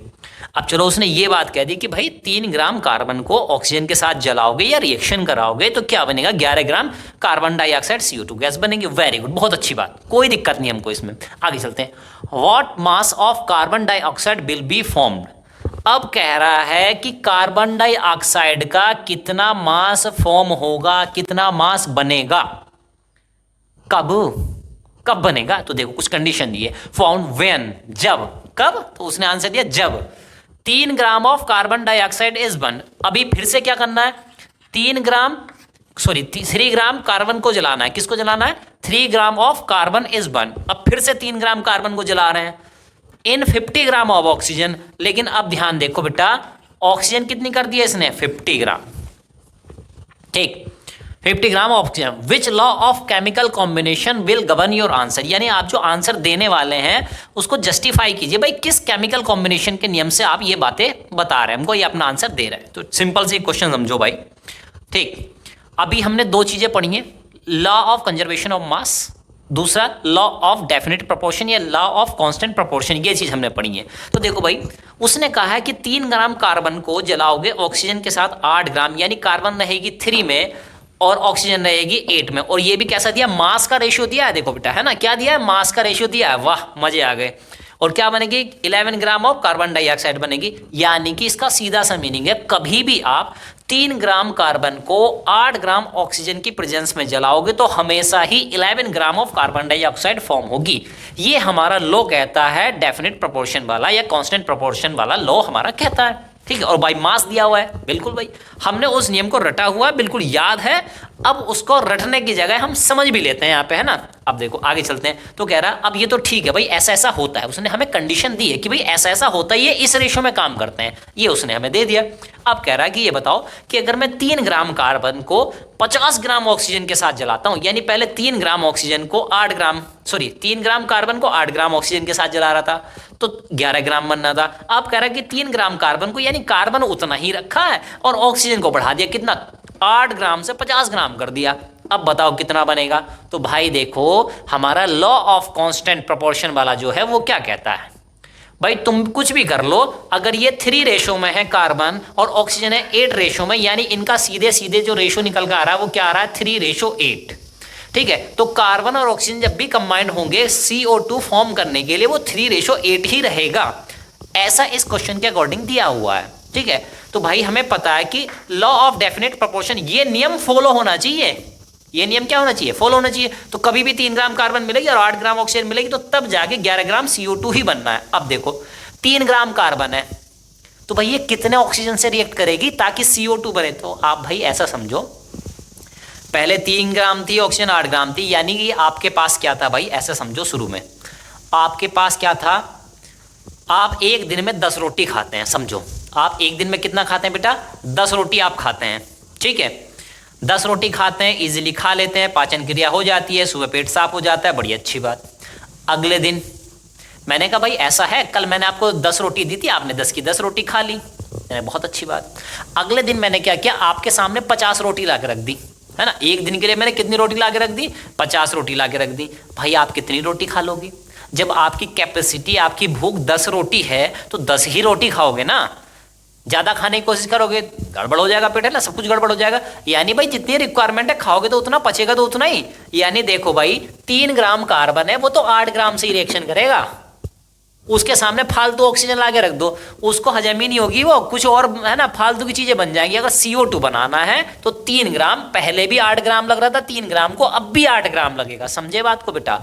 अब चलो उसने ये बात कह दी कि भाई 3 ग्राम कार्बन को ऑक्सीजन के साथ जलाओगे या रिएक्शन कराओगे तो क्या बनेगा, 11 gram carbon dioxide CO2 gas बनेगी। वेरी गुड, बहुत अच्छी बात, कोई दिक्कत नहीं हमको इसमें। आगे चलते हैं, what mass of carbon dioxide will be formed. अब कह रहा है कि कार्बन डाइऑक्साइड का कितना मास फॉर्म होगा, कितना मास बनेगा, कब कब बनेगा। तो देखो कुछ कंडीशन दी है, फाउंड व्हेन, जब, कब, तो उसने आंसर दिया जब 3 gram of carbon dioxide is burn. अभी फिर से क्या करना है, 3 ग्राम कार्बन को जलाना है, किसको जलाना है, 3 gram of carbon is burn. अब फिर से 3 ग्राम कार्बन को जला रहे हैं इन 50 ग्राम ऑफ ऑक्सीजन। लेकिन अब ध्यान देखो बेटा, ऑक्सीजन कितनी कर दी है इसने, 50 ग्राम, ठीक, 50 gram oxygen. Which law of chemical combination will govern your answer, यानी आप जो आंसर देने वाले हैं उसको जस्टिफाई कीजिए, भाई किस केमिकल कॉम्बिनेशन के नियम से आप ये बातें बता रहे हैं हमको, ये अपना आंसर दे रहे हैं। तो सिंपल से क्वेश्चन समझो भाई, ठीक। अभी हमने 2 चीजें पढ़ी हैं, लॉ ऑफ कंजर्वेशन ऑफ मास, दूसरा लॉ ऑफ डेफिनेट प्रोपोर्शन या लॉ ऑफ कांस्टेंट प्रोपोर्शन, ये चीज हमने पढ़ी है। तो देखो भाई, उसने कहा है कि 3 ग्राम कार्बन को जलाओगे ऑक्सीजन के साथ 8 ग्राम, यानी कार्बन रहेगी 3 में और ऑक्सीजन रहेगी 8 में। और ये भी कैसा दिया, मास का रेशियो दिया है, देखो बेटा, है ना, क्या दिया है, मास का रेशियो दिया है, वाह मजे आ गए। और क्या बनेगी, 11 ग्राम ऑफ कार्बन डाइऑक्साइड बनेगी। यानी कि इसका सीधा सा मीनिंग है, कभी भी आप 3 ग्राम कार्बन को 8 ग्राम ऑक्सीजन की प्रेजेंस में जलाओगे तो हमेशा ही 11 gram of carbon dioxide form होगी। ये हमारा लॉ कहता है, डेफिनेट प्रोपोर्शन वाला या कांस्टेंट प्रोपोर्शन वाला लॉ हमारा कहता है, ठीक है। और बाई मास दिया हुआ है, बिल्कुल भाई, हमने उस नियम को रटा हुआ, बिल्कुल याद है। अब उसको रटने की जगह हम समझ भी लेते हैं यहाँ पे, है ना। अब देखो आगे चलते हैं, तो कह रहा अब ये तो ठीक है भाई, ऐसा ऐसा होता है, उसने हमें कंडीशन दी है कि भाई ऐसा ऐसा होता है, ये इस रेशो में काम करते हैं, ये उसने हमें दे दिया। अब कह रहा है कि ये बताओ कि अगर मैं 3 ग्राम कार्बन को 50 ग्राम ऑक्सीजन के साथ जलाता हूं, यानी पहले 3 ग्राम ऑक्सीजन को 3 ग्राम कार्बन को 8 ग्राम ऑक्सीजन के साथ जला रहा था तो 11 ग्राम बनना था। अब कह रहा है कि 3 ग्राम कार्बन को, यानी कार्बन उतना ही रखा है और ऑक्सीजन को बढ़ा दिया, कितना, 8 ग्राम से 50 ग्राम कर दिया। अब बताओ कितना बनेगा। तो भाई देखो, हमारा लॉ ऑफ कांस्टेंट प्रोपोर्शन वाला जो है वो क्या कहता है, भाई तुम कुछ भी कर लो, अगर ये 3 रेशो में है कार्बन और ऑक्सीजन है 8 रेशो में, यानी इनका सीधे सीधे जो रेशो निकल कर आ रहा है वो क्या आ रहा है, 3:8, ठीक है। तो कार्बन और ऑक्सीजन जब भी कंबाइंड होंगे CO2 फॉर्म करने के लिए वो 3:8 ही रहेगा, ऐसा इस क्वेश्चन के अकॉर्डिंग दिया हुआ है, ठीक है। तो भाई हमें पता है कि लॉ ऑफ डेफिनेट प्रोपोर्शन, ये नियम फॉलो होना चाहिए, ये नियम क्या होना चाहिए, फॉलो होना चाहिए। तो कभी भी 3 ग्राम कार्बन मिलेगी और 8 ग्राम ऑक्सीजन मिलेगी तो तब जाके 11 ग्राम CO2 ही बनना है। अब देखो 3 ग्राम कार्बन है तो भाई ये कितने ऑक्सीजन से रिएक्ट करेगी ताकि CO2 बने। तो आप भाई ऐसा समझो, पहले 3 ग्राम थी ऑक्सीजन, 8 ग्राम थी, यानी कि आपके पास क्या था भाई, ऐसा समझो, शुरू में आपके पास क्या था, आप एक दिन में 10 रोटी खाते हैं, समझो आप एक दिन में कितना खाते हैं बेटा, 10 रोटी आप खाते हैं, ठीक है। 10 रोटी खाते हैं, इजीली खा लेते हैं, पाचन क्रिया हो जाती है, सुबह पेट साफ हो जाता है, बड़ी अच्छी बात। अगले दिन मैंने कहा भाई ऐसा है, कल मैंने आपको 10 रोटी दी थी, आपने 10 की 10 रोटी खा ली, मैंने बहुत अच्छी बात। अगले दिन मैंने क्या किया, आपके सामने 50 रोटी ला के रख दी, है ना। एक दिन के लिए मैंने कितनी रोटी ला के रख दी, 50 रोटी ला के रख दी। भाई आप कितनी रोटी खा लोगे? जब आपकी कैपेसिटी, आपकी भूख 10 रोटी है तो 10 ही रोटी खाओगे ना। ज़्यादा खाने की कोशिश करोगे गड़बड़ हो जाएगा पेट, है ना, सब कुछ गड़बड़ हो जाएगा। यानी भाई जितनी रिक्वायरमेंट है खाओगे तो उतना, पचेगा तो उतना ही। यानी देखो भाई 3 ग्राम कार्बन है, वो तो 8 ग्राम से ही रिएक्शन करेगा। उसके सामने फालतू ऑक्सीजन ला के रख दो, उसको हजम ही नहीं होगी, वो कुछ और, है ना, फालतू की चीजें बन जाएंगी। अगर CO2 बनाना है तो 3 ग्राम, पहले भी 8 ग्राम लग रहा था 3 ग्राम को, अब भी 8 ग्राम लगेगा। समझे बात को बेटा?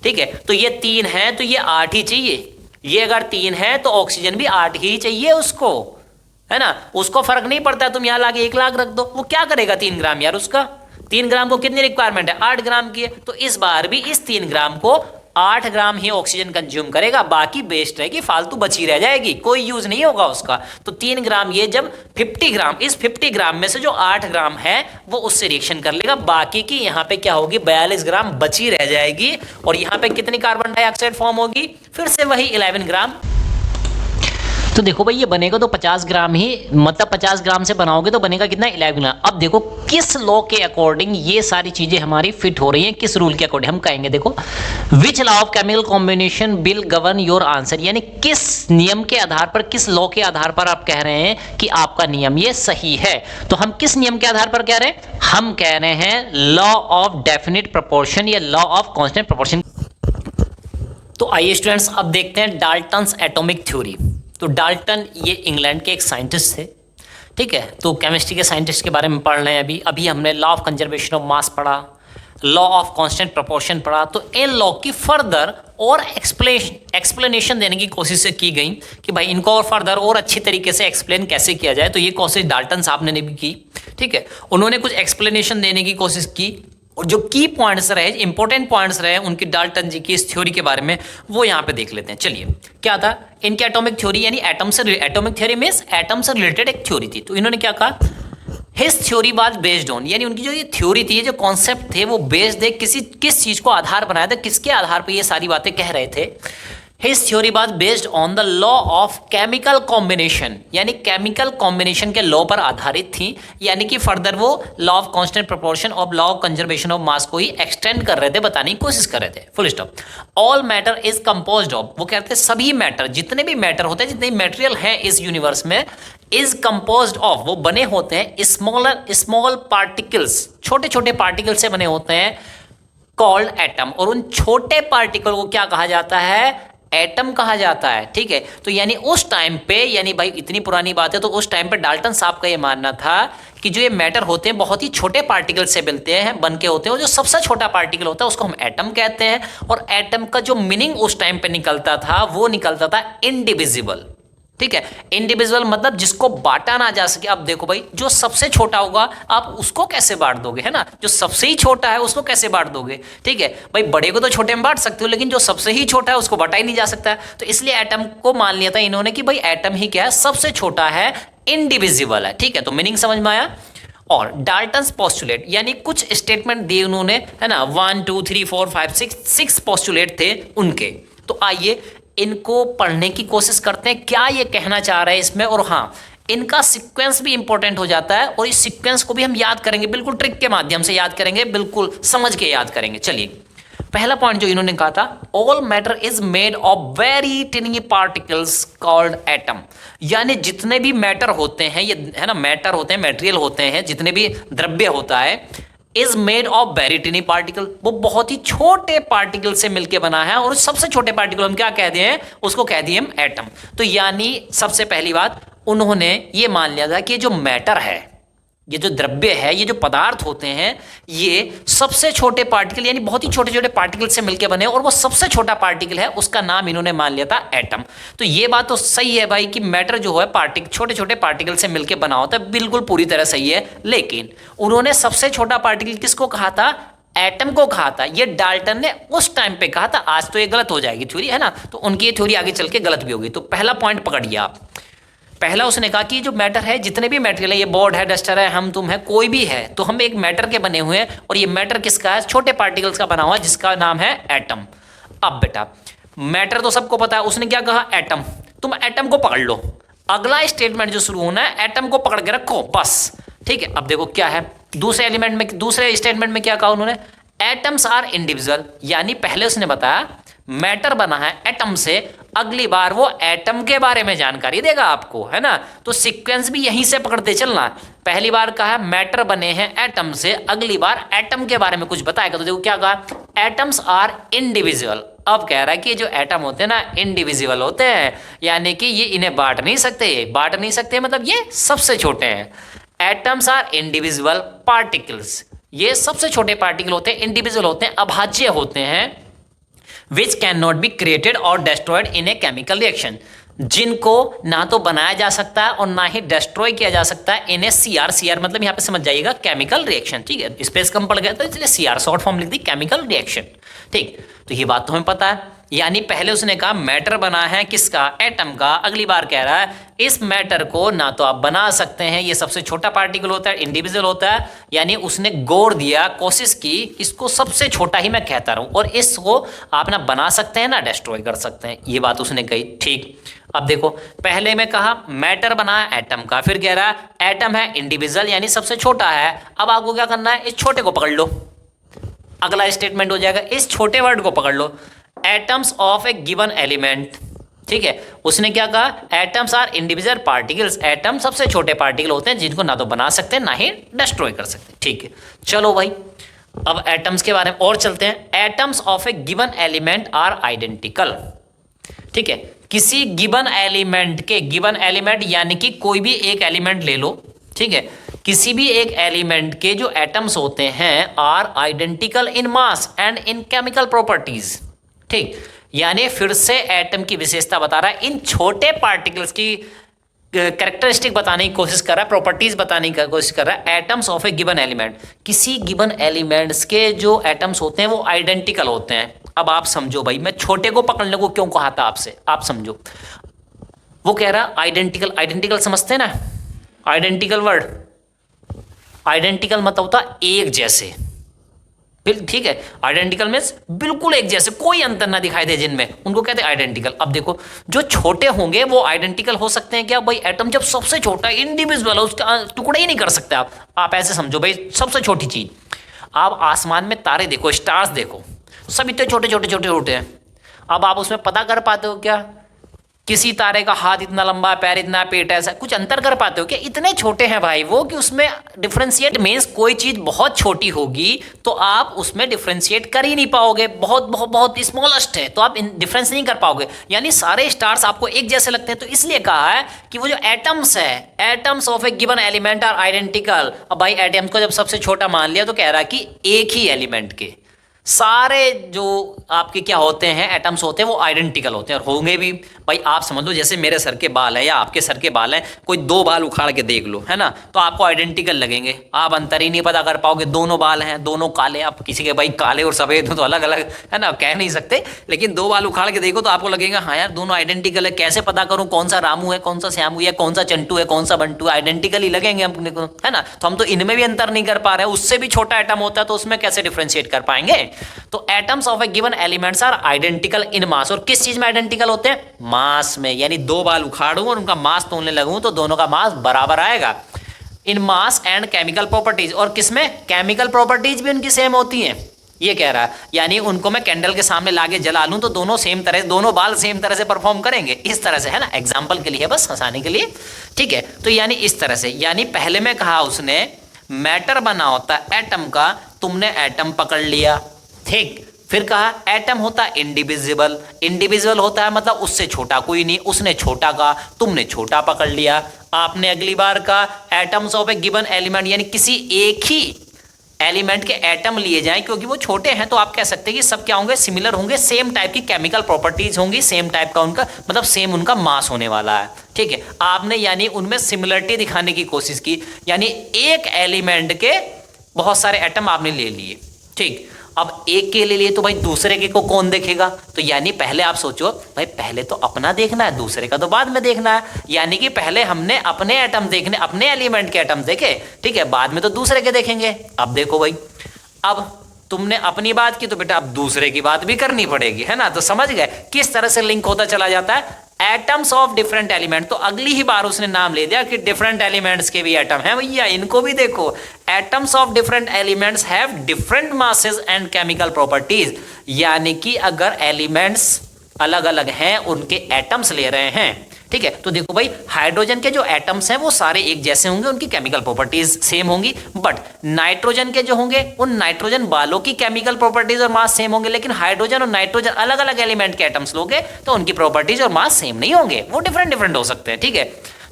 ठीक है, तो ये 3 है तो ये 8 ही चाहिए। ये अगर 3 है तो ऑक्सीजन भी 8 ही चाहिए उसको, है ना। उसको फर्क नहीं पड़ता तुम यहां लाके 1 लाख रख दो, वो क्या करेगा 3 ग्राम यार। उसका 3 ग्राम को कितनी रिक्वायरमेंट है, 8 ग्राम की है, तो इस बार भी इस 3 ग्राम को 8 ग्राम ही ऑक्सीजन कंज्यूम करेगा, बाकी वेस्ट रहेगी, फालतू बची रह जाएगी, कोई यूज नहीं होगा उसका। तो 3 ग्राम ये जब 50 ग्राम, इस 50 ग्राम में से जो 8 ग्राम है वो उससे रिएक्शन कर लेगा, बाकी की यहाँ पे क्या होगी, 42 ग्राम बची रह जाएगी। और यहाँ पे कितनी कार्बन डाइऑक्साइड फॉर्म होगी, फिर से वही 11 ग्राम। तो देखो भाई ये बनेगा तो 50 ग्राम ही, मतलब 50 ग्राम से बनाओगे तो बनेगा कितना, 11 ग्राम। अब देखो किस लॉ के अकॉर्डिंग ये सारी चीजें हमारी फिट हो रही हैं, किस रूल के अकॉर्डिंग हम कहेंगे। देखो which law of chemical combination will govern your answer, यानी किस नियम के आधार पर, किस लॉ के आधार पर आप कह रहे हैं कि आपका नियम ये सही है। तो हम किस नियम के आधार पर कह रहे हैं, हम कह रहे हैं लॉ ऑफ डेफिनिट प्रोपोर्शन या लॉ ऑफ कांस्टेंट प्रोपोर्शन। तो आइए स्टूडेंट्स अब देखते हैं डाल्टन्स एटॉमिक थ्योरी। तो डाल्टन ये इंग्लैंड के एक साइंटिस्ट थे, ठीक है। तो केमिस्ट्री के साइंटिस्ट के बारे में पढ़ रहे हैं अभी। अभी हमने लॉ ऑफ कंजर्वेशन ऑफ मास पढ़ा, लॉ ऑफ कांस्टेंट प्रोपोर्शन पढ़ा। तो इन लॉ की फर्दर और एक्सप्लेनेशन देने की कोशिश की गई कि भाई इनको और फर्दर और अच्छी तरीके से एक्सप्लेन कैसे किया जाए। तो ये कोशिश डाल्टन साहब ने भी की, ठीक है। उन्होंने कुछ एक्सप्लेनेशन देने की कोशिश की और जो की पॉइंट्स रहे, इंपॉर्टेंट पॉइंट्स रहे उनकी डाल्टन जी की इस थ्योरी के बारे में, वो यहाँ पे देख लेते हैं। चलिए क्या था इनकी एटॉमिक थ्योरी, यानी एटॉमिक थ्योरी मींस एटम से रिलेटेड एक थ्योरी थी। तो इन्होंने क्या कहा, his theory was based on, यानी उनकी जो ये थ्योरी थी, जो कॉन्सेप्ट थे, वो बेस्ड है किस चीज को आधार बनाया था, किसके आधार पर ये सारी बातें कह रहे थे। His theory was based on the law of chemical combination, यानी केमिकल कॉम्बिनेशन के लॉ पर आधारित थी। यानी कि फर्दर वो लॉ ऑफ कांस्टेंट प्रोपोर्शन और law of conservation of mass को ही एक्सटेंड कर रहे थे, बताने की कोशिश कर रहे थे। Full stop. All matter is composed of, वो कहते हैं सभी मैटर, जितने भी मैटर होते हैं, जितने मटेरियल हैं इस यूनिवर्स में, इज कंपोज्ड ऑफ, वो बने होते हैं स्मॉल पार्टिकल्स, छोटे छोटे पार्टिकल से बने होते हैं, कॉल्ड एटम। और उन छोटे पार्टिकल को क्या कहा जाता है, एटम कहा जाता है, ठीक है। तो यानी उस टाइम पे, यानी भाई इतनी पुरानी बात है, तो उस टाइम पे डाल्टन साहब का ये मानना था कि जो ये मैटर होते हैं बहुत ही छोटे पार्टिकल से मिलते हैं, बन के होते हैं, और जो सबसे छोटा पार्टिकल होता है उसको हम एटम कहते हैं। और एटम का जो मीनिंग उस टाइम पे निकलता था, वो निकलता था इनडिविजिबल, ठीक है। इंडिविजुअल मतलब जिसको बांटा ना जा सके। अब देखो भाई जो सबसे छोटा होगा आप उसको कैसे बांट दोगे, है ना, जो सबसे ही छोटा है उसको कैसे बांट दोगे, ठीक है। भाई बड़े को तो छोटे में बांट सकते हो, लेकिन जो सबसे ही छोटा है उसको बांटा ही नहीं जा सकता। तो इसलिए एटम को मान लिया था इन्होंने कि भाई एटम ही क्या है, सबसे छोटा है, इनडिविजिबल है, ठीक है। तो मीनिंग समझ में आया। और डाल्टन्स पोस्टुलेट, यानी कुछ स्टेटमेंट दिए उन्होंने, है ना, 1 2 3 4 5 6 पोस्टुलेट थे उनके। तो आइए इनको पढ़ने की कोशिश करते हैं, क्या ये कहना चाह रहे हैं इसमें। और हाँ, इनका सीक्वेंस भी इंपॉर्टेंट हो जाता है, और इस सीक्वेंस को भी हम याद करेंगे, बिल्कुल ट्रिक के माध्यम से याद करेंगे, बिल्कुल समझ के याद करेंगे। चलिए पहला पॉइंट जो इन्होंने कहा था, all matter is made of very टिनी particles called atom, यानी जितने भी मैटर होते हैं, ये है ना, मैटर होते हैं, मटेरियल होते हैं, जितने भी द्रव्य होता है, is made of very टिनी particle, वो बहुत ही छोटे पार्टिकल से मिलकर बना है। और सबसे छोटे पार्टिकल हम क्या कहते हैं, उसको कह दिए हम एटम। तो यानी सबसे पहली बात उन्होंने ये मान लिया था कि जो मैटर है, ये जो द्रव्य है, ये जो पदार्थ होते हैं, ये सबसे छोटे पार्टिकल, यानी बहुत ही छोटे छोटे पार्टिकल से मिलकर बने, और वो सबसे छोटा पार्टिकल है, उसका नाम इन्होंने मान लिया था एटम। तो ये बात तो सही है भाई कि मैटर जो है पार्टिकल, छोटे छोटे पार्टिकल से मिलकर बना होता है, बिल्कुल पूरी तरह सही है। लेकिन उन्होंने सबसे छोटा पार्टिकल किसको कहा था, एटम को कहा था। ये डाल्टन ने उस टाइम पे कहा था, आज तो ये गलत हो जाएगी थ्योरी, है ना। तो उनकी ये थ्योरी आगे चल के गलत भी होगी। तो पहला पॉइंट पकड़िए आप। पहला उसने कहा कि जो मैटर है, जितने भी मटेरियल है, ये बोर्ड है, डस्टर है, हम तुम है, कोई भी है, तो हम एक मैटर के बने हुए हैं, और ये मैटर किसका है, छोटे पार्टिकल्स का बना हुआ, जिसका नाम है एटम। अब बेटा मैटर तो सबको पता है, उसने क्या कहा, एटम। तुम एटम को पकड़ लो, अगला स्टेटमेंट जो शुरू होना है, एटम को पकड़ के रखो बस। ठीक है, अब देखो क्या है दूसरे एलिमेंट में, दूसरे स्टेटमेंट में क्या कहा उन्होंने, एटम्स आर इंडिविजुअल, यानी पहले उसने बताया मैटर बना है एटम से, अगली बार वो एटम के बारे में जानकारी देगा आपको, है ना। तो सीक्वेंस भी यहीं से पकड़ते चलना। पहली बार कहा मैटर बने हैं एटम से, अगली बार एटम के बारे में कुछ बताएगा। तो देखो क्या कहा, एटम्स आर इंडिविजुअल। अब कह रहा है कि जो एटम होते हैं ना इंडिविजुअल होते हैं, यानी कि ये इन्हें बांट नहीं सकते, मतलब ये सबसे छोटे हैं। एटम्स आर इंडिविजुअल पार्टिकल्स, ये सबसे छोटे पार्टिकल होते हैं, इंडिविजुअल होते हैं, अभाज्य होते हैं। Which can not be created और destroyed in a chemical reaction, जिनको ना तो बनाया जा सकता है और ना ही डिस्ट्रॉय किया जा सकता है इन ए सीआर मतलब यहाँ पे समझ जाइएगा केमिकल रिएक्शन। ठीक है, स्पेस कम पड़ गया तो इसलिए सीआर शॉर्ट फॉर्म लिख दी, केमिकल रिएक्शन। ठीक, तो ये बात तो हमें पता है। यानी पहले उसने कहा मैटर बना है किसका, एटम का, अगली बार कह रहा है इस मैटर को ना तो आप बना सकते हैं, ये सबसे छोटा पार्टिकल होता है, इंडिविजुअल होता है, यानी उसने गौर दिया, कोशिश की, इसको सबसे छोटा ही मैं कहता रहूं, और इसको आप ना बना सकते हैं ना डिस्ट्रॉय कर सकते हैं, ये बात उसने कही। ठीक, अब देखो पहले में कहा मैटर बना है एटम का, फिर कह रहा है एटम है इंडिविजुअल यानी सबसे छोटा है। अब आपको क्या करना है, इस छोटे को पकड़ लो, अगला स्टेटमेंट हो जाएगा, इस छोटे वर्ड को पकड़ लो, atoms of a given element. ठीक है, उसने क्या कहा, atoms are individual particles, atom सबसे छोटे पार्टिकल होते हैं जिनको ना तो बना सकते हैं ना ही डिस्ट्रॉय कर सकते। ठीक है, चलो भाई अब एटम्स के बारे में और चलते हैं। Atoms of a given element are identical. ठीक है, किसी गिवन एलिमेंट के, गिवन एलिमेंट यानी कि कोई भी एक एलिमेंट ले लो, ठीक है, किसी भी एक एलिमेंट के जो एटम्स होते हैं are identical in mass and in chemical properties. ठीक, यानी फिर से एटम की विशेषता बता रहा है, इन छोटे पार्टिकल्स की कैरेक्टरिस्टिक बताने की कोशिश कर रहा है, प्रॉपर्टीज बताने की कोशिश कर रहा है। Atoms of a given element, किसी गिवन एलिमेंट्स के जो एटम्स होते हैं वो आइडेंटिकल होते हैं। अब आप समझो भाई, मैं छोटे को पकड़ने को क्यों कहा था आपसे, आप समझो। वो कह रहा आइडेंटिकल, आइडेंटिकल समझते हैं ना, आइडेंटिकल वर्ड, आइडेंटिकल मतलब होता एक जैसे। ठीक है, आइडेंटिकल मींस बिल्कुल एक जैसे, कोई अंतर ना दिखाई दे जिनमें, उनको कहते हैं आइडेंटिकल। अब देखो जो छोटे होंगे वो आइडेंटिकल हो सकते हैं क्या, भाई एटम जब सबसे छोटा इंडिविजुअल है उसका टुकड़ा ही नहीं कर सकते आप ऐसे समझो भाई, सबसे छोटी चीज। आप आसमान में तारे देखो, स्टार्स देखो, सब इतने छोटे छोटे छोटे छोटे हैं। अब आप उसमें पता कर पाते हो क्या, किसी तारे का हाथ इतना लंबा, पैर इतना, पेट ऐसा, कुछ अंतर कर पाते हो क्या, इतने छोटे हैं भाई वो कि उसमें डिफ्रेंशिएट मीन्स कोई चीज बहुत छोटी होगी तो आप उसमें डिफ्रेंशिएट कर ही नहीं पाओगे, बहुत बहुत बहुत स्मॉलेस्ट है तो आप डिफरेंस नहीं कर पाओगे। यानी सारे स्टार्स आपको एक जैसे लगते हैं, तो इसलिए कहा है कि वो जो एटम्स है, atoms of a given element are identical. अब भाई एटम्स को जब सबसे छोटा मान लिया तो कह रहा है कि एक ही एलिमेंट के सारे जो आपके क्या होते हैं एटम्स होते हैं वो आइडेंटिकल होते हैं, और होंगे भी। भाई आप समझ लो जैसे मेरे सर के बाल है या आपके सर के बाल हैं, कोई दो बाल उखाड़ के देख लो, है ना, तो आपको आइडेंटिकल लगेंगे, आप अंतर ही नहीं पता कर पाओगे। दोनों बाल हैं, दोनों काले, आप किसी के भाई काले और सफेद हो तो अलग अलग, है ना, कह नहीं सकते, लेकिन दो बाल उखाड़ के देखो तो आपको लगेगा हाँ यार दोनों आइडेंटिकल है। कैसे पता करूँ कौन सा रामू है, कौन सा श्यामू है, कौन सा चंटू है, कौन सा बंटू है, आइडेंटिकल ही लगेंगे अपने को, है ना। तो हम तो इनमें भी अंतर नहीं कर पा रहे हैं, उससे भी छोटा एटम होता है तो उसमें कैसे डिफ्रेंशिएट कर पाएंगे। तो atoms of a given elements are identical in mass, और किस चीज में आइडेंटिकल होते हैं, मास में। यानी दो बाल उखाड़ूं और उनका मास तोलने लगूं तो दोनों का मास बराबर आएगा। इन मास एंड केमिकल प्रॉपर्टीज, और किसमें, केमिकल प्रॉपर्टीज भी उनकी सेम होती हैं, ये कह रहा है। यानी उनको मैं कैंडल के सामने लाके जला लूं तो दोनों सेम तरह, दोनों बाल सेम तरह से परफॉर्म करेंगे, इस तरह से, है ना, एग्जाम्पल के लिए बस हंसाने के लिए। ठीक है, तो यानी इस तरह से, यानी पहले में कहा उसने मैटर बना होता है एटम का, तुमने एटम पकड़ लिया। ठीक, फिर कहा एटम होता है इंडिविजिबल, इंडिविजुअल होता है मतलब उससे छोटा कोई नहीं, उसने छोटा कहा, तुमने छोटा पकड़ लिया। आपने अगली बार कहा atoms of a given element, यानी किसी एक ही एलिमेंट के एटम लिए जाएं, क्योंकि वो छोटे हैं तो आप कह सकते हैं कि सब क्या होंगे, सिमिलर होंगे, सेम टाइप की केमिकल प्रॉपर्टीज होंगी, सेम टाइप का उनका मतलब सेम उनका मास होने वाला है। ठीक है, आपने यानी उनमें सिमिलरिटी दिखाने की कोशिश की, यानी एक एलिमेंट के बहुत सारे एटम आपने ले लिए। ठीक, अब एक के ले लिए तो भाई दूसरे के को कौन देखेगा, तो यानी पहले आप सोचो भाई, पहले तो अपना देखना है, दूसरे का तो बाद में देखना है। यानी कि पहले हमने अपने एटम देखने, अपने एलिमेंट के एटम देखे, ठीक है, बाद में तो दूसरे के देखेंगे। अब देखो भाई, अब तुमने अपनी बात की तो बेटा अब दूसरे की बात भी करनी पड़ेगी, है ना। तो समझ गए किस तरह से लिंक होता चला जाता है, एटम्स ऑफ डिफरेंट एलिमेंट, तो अगली ही बार उसने नाम ले दिया कि डिफरेंट एलिमेंट्स के भी एटम हैं भैया, इनको भी देखो। Atoms of different elements have different masses and chemical properties, यानी कि अगर एलिमेंट्स अलग अलग हैं, उनके एटम्स ले रहे हैं, ठीक है। तो देखो भाई, हाइड्रोजन के जो एटम्स हैं वो सारे एक जैसे होंगे, उनकी केमिकल प्रॉपर्टीज सेम होंगी, बट नाइट्रोजन के जो होंगे उन नाइट्रोजन वालों की केमिकल प्रॉपर्टीज और मास सेम होंगे, लेकिन हाइड्रोजन और नाइट्रोजन अलग अलग एलिमेंट के एटम्स लोगे तो उनकी प्रॉपर्टीज और मास सेम नहीं होंगे, वो डिफरेंट डिफरेंट हो सकते हैं, ठीक है।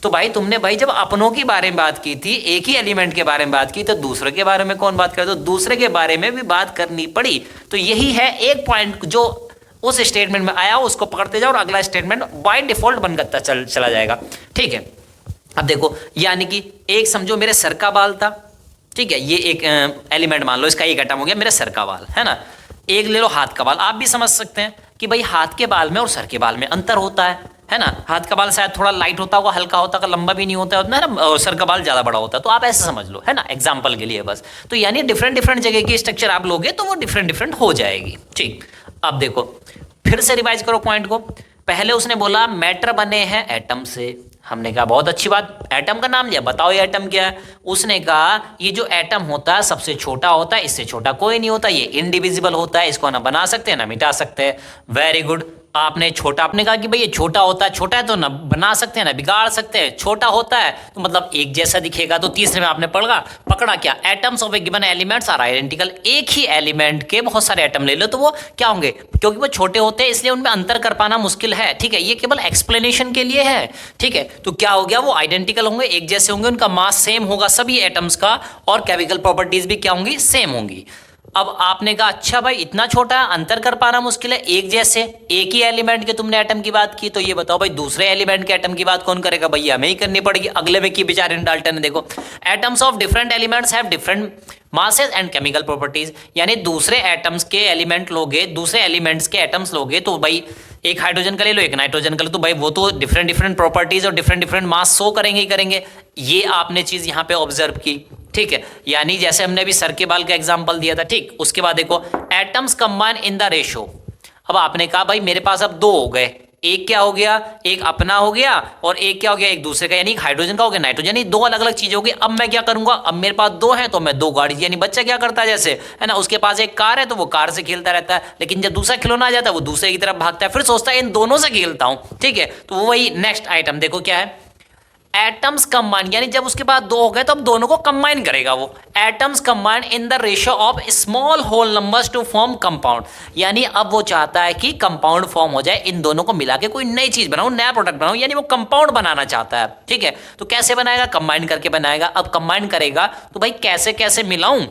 तो भाई तुमने भाई जब अपनों के बारे में बात की थी, एक ही एलिमेंट के बारे में बात की, तो दूसरे के बारे में कौन बात करे, तो दूसरे के बारे में भी बात करनी पड़ी। तो यही है एक पॉइंट जो उस स्टेटमेंट में आया, उसको पकड़ते जाओ और अगला स्टेटमेंट बाय डिफॉल्ट बनकर चला जाएगा, ठीक है। अब देखो, यानी कि एक समझो मेरे सर का बाल था, ठीक है, ये एक एलिमेंट मान लो, इसका एक एटम हो गया मेरे सर का बाल, है ना। एक ले लो हाथ का बाल, आप भी समझ सकते हैं कि भाई हाथ के बाल में और सर के बाल में अंतर होता है ना। हाथ का बाल शायद थोड़ा लाइट होता होगा, हल्का होता होगा, लंबा भी नहीं होता है ना, और सर का बाल ज्यादा बड़ा होता है, तो आप ऐसे समझ लो, है ना, एग्जाम्पल के लिए बस। तो यानी डिफरेंट डिफरेंट जगह की स्ट्रक्चर आप लोगे तो वो डिफरेंट डिफरेंट हो जाएगी, ठीक। अब देखो फिर से रिवाइज करो पॉइंट को। पहले उसने बोला मैटर बने हैं एटम से, हमने कहा बहुत अच्छी बात, एटम का नाम लिया, बताओ ये एटम क्या है। उसने कहा ये जो एटम होता है सबसे छोटा होता है, इससे छोटा कोई नहीं होता, ये इनडिविजिबल होता है, इसको ना बना सकते हैं ना मिटा सकते हैं। वेरी गुड, आपने छोटा, आपने कहा कि भाई ये छोटा होता है, छोटा है तो ना बना सकते हैं ना बिगाड़ सकते हैं, छोटा होता है तो मतलब एक जैसा दिखेगा। तो तीसरे में आपने पकड़ा क्या, atoms of a given elements are identical, एक ही एलिमेंट के बहुत सारे एटम ले लो तो वो क्या होंगे, क्योंकि वो छोटे होते हैं इसलिए उनमें अंतर कर पाना मुश्किल है, ठीक है। ये केवल एक्सप्लेनेशन के लिए है, ठीक है। तो क्या हो गया, वो आइडेंटिकल होंगे, एक जैसे होंगे, उनका मास सेम होगा सभी एटम्स का, और केमिकल प्रॉपर्टीज भी क्या होंगी, सेम होंगी। अब आपने कहा अच्छा भाई इतना छोटा अंतर कर पाना मुश्किल है, एक जैसे एक ही एलिमेंट के तुमने एटम की बात की, तो ये बताओ भाई दूसरे एलिमेंट के एटम की बात कौन करेगा, भैया हमें ही करनी पड़ेगी। अगले में की बेचारे डाल्टन ने, देखो atoms of different elements have different masses and chemical properties, यानी दूसरे एटम्स के एलिमेंट लोगे, दूसरे एलिमेंट्स के एटम्स लोगे, तो भाई एक हाइड्रोजन का ले लो, एक नाइट्रोजन का ले, तो भाई वो तो डिफरेंट डिफरेंट प्रॉपर्टीज और डिफरेंट डिफरेंट मास शो करेंगे ही करेंगे। ये आपने चीज यहाँ पे ऑब्जर्व की, ठीक है। यानी जैसे हमने अभी सर के बाल का एग्जांपल दिया था, ठीक। उसके बाद देखो atoms combine in the ratio. अब आपने कहा भाई मेरे पास अब दो हो गए, एक क्या हो गया, एक अपना हो गया और एक क्या हो गया, एक दूसरे का, यानी हाइड्रोजन का हो गया नाइट्रोजन, दो अलग अलग चीजें हो गई। अब मैं क्या करूंगा, अब मेरे पास दो हैं तो मैं दो गाड़ी, यानी बच्चा क्या करता है जैसे, है ना, उसके पास एक कार है तो वो कार से खेलता रहता है, लेकिन जब दूसरा खिलौना आ जाता है वो दूसरे की तरफ भागता है, फिर सोचता है इन दोनों से खेलता हूं, ठीक है। तो वही नेक्स्ट आइटम देखो क्या है, एटम्स कंबाइन, यानी जब उसके बाद दो हो गए तो अब दोनों को कंबाइन करेगा वो। Atoms combine in the ratio of small whole numbers to form compound, यानी अब वो चाहता है कि कंपाउंड फॉर्म हो जाए, इन दोनों को मिला के कोई नई चीज बनाऊं, नया प्रोडक्ट बनाऊं, यानी वो कंपाउंड बनाना चाहता है, ठीक है। तो कैसे बनाएगा, कंबाइन करके बनाएगा। अब कंबाइन करेगा तो भाई कैसे कैसे मिलाऊं,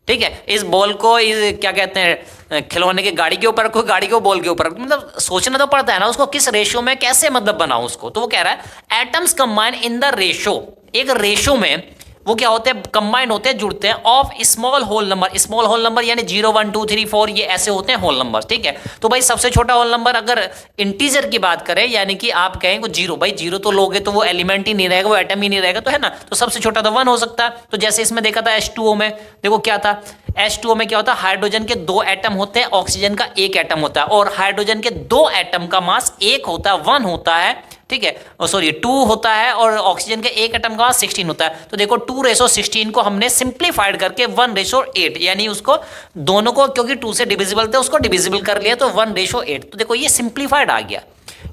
ठीक है। इस बॉल को इस क्या कहते हैं खिलौने के गाड़ी के ऊपर रखो, गाड़ी को बॉल के ऊपर रखो, मतलब सोचना तो पड़ता है ना उसको किस रेशियो में कैसे मतलब बनाओ उसको। तो वो कह रहा है atoms combine in the ratio, एक रेशो में वो क्या होते हैं, कंबाइन होते हैं, जुड़ते हैं, of small whole number, small whole number यानी 0 1 2 3 4 ये ऐसे होते हैं होल नंबर, ठीक है। तो भाई सबसे छोटा होल नंबर अगर इंटीजर की बात करें, यानी कि आप कहें को 0, भाई 0 तो लोगे तो वो एलिमेंट ही नहीं रहेगा, वो एटम ही नहीं रहेगा, तो है ना। तो सबसे छोटा तो 1 हो सकता है। तो जैसे इसमें देखा था H2O में, देखो क्या था, H2O में क्या होता है, हाइड्रोजन के 2 एटम होते हैं, ऑक्सीजन का 1 एटम होता है, और हाइड्रोजन के 2 एटम का मास 1 होता है, 1 होता है, ठीक है, सॉरी 2 होता है, और ऑक्सीजन के 1 एटम का मास 16 होता है। तो देखो 2:16 को हमने सिंप्लीफाइड करके 1:8, यानी उसको दोनों को क्योंकि 2 से डिविजिबल थे उसको डिविजिबल कर लिया तो 1:8। तो देखो ये सिंप्लीफाइड आ गया,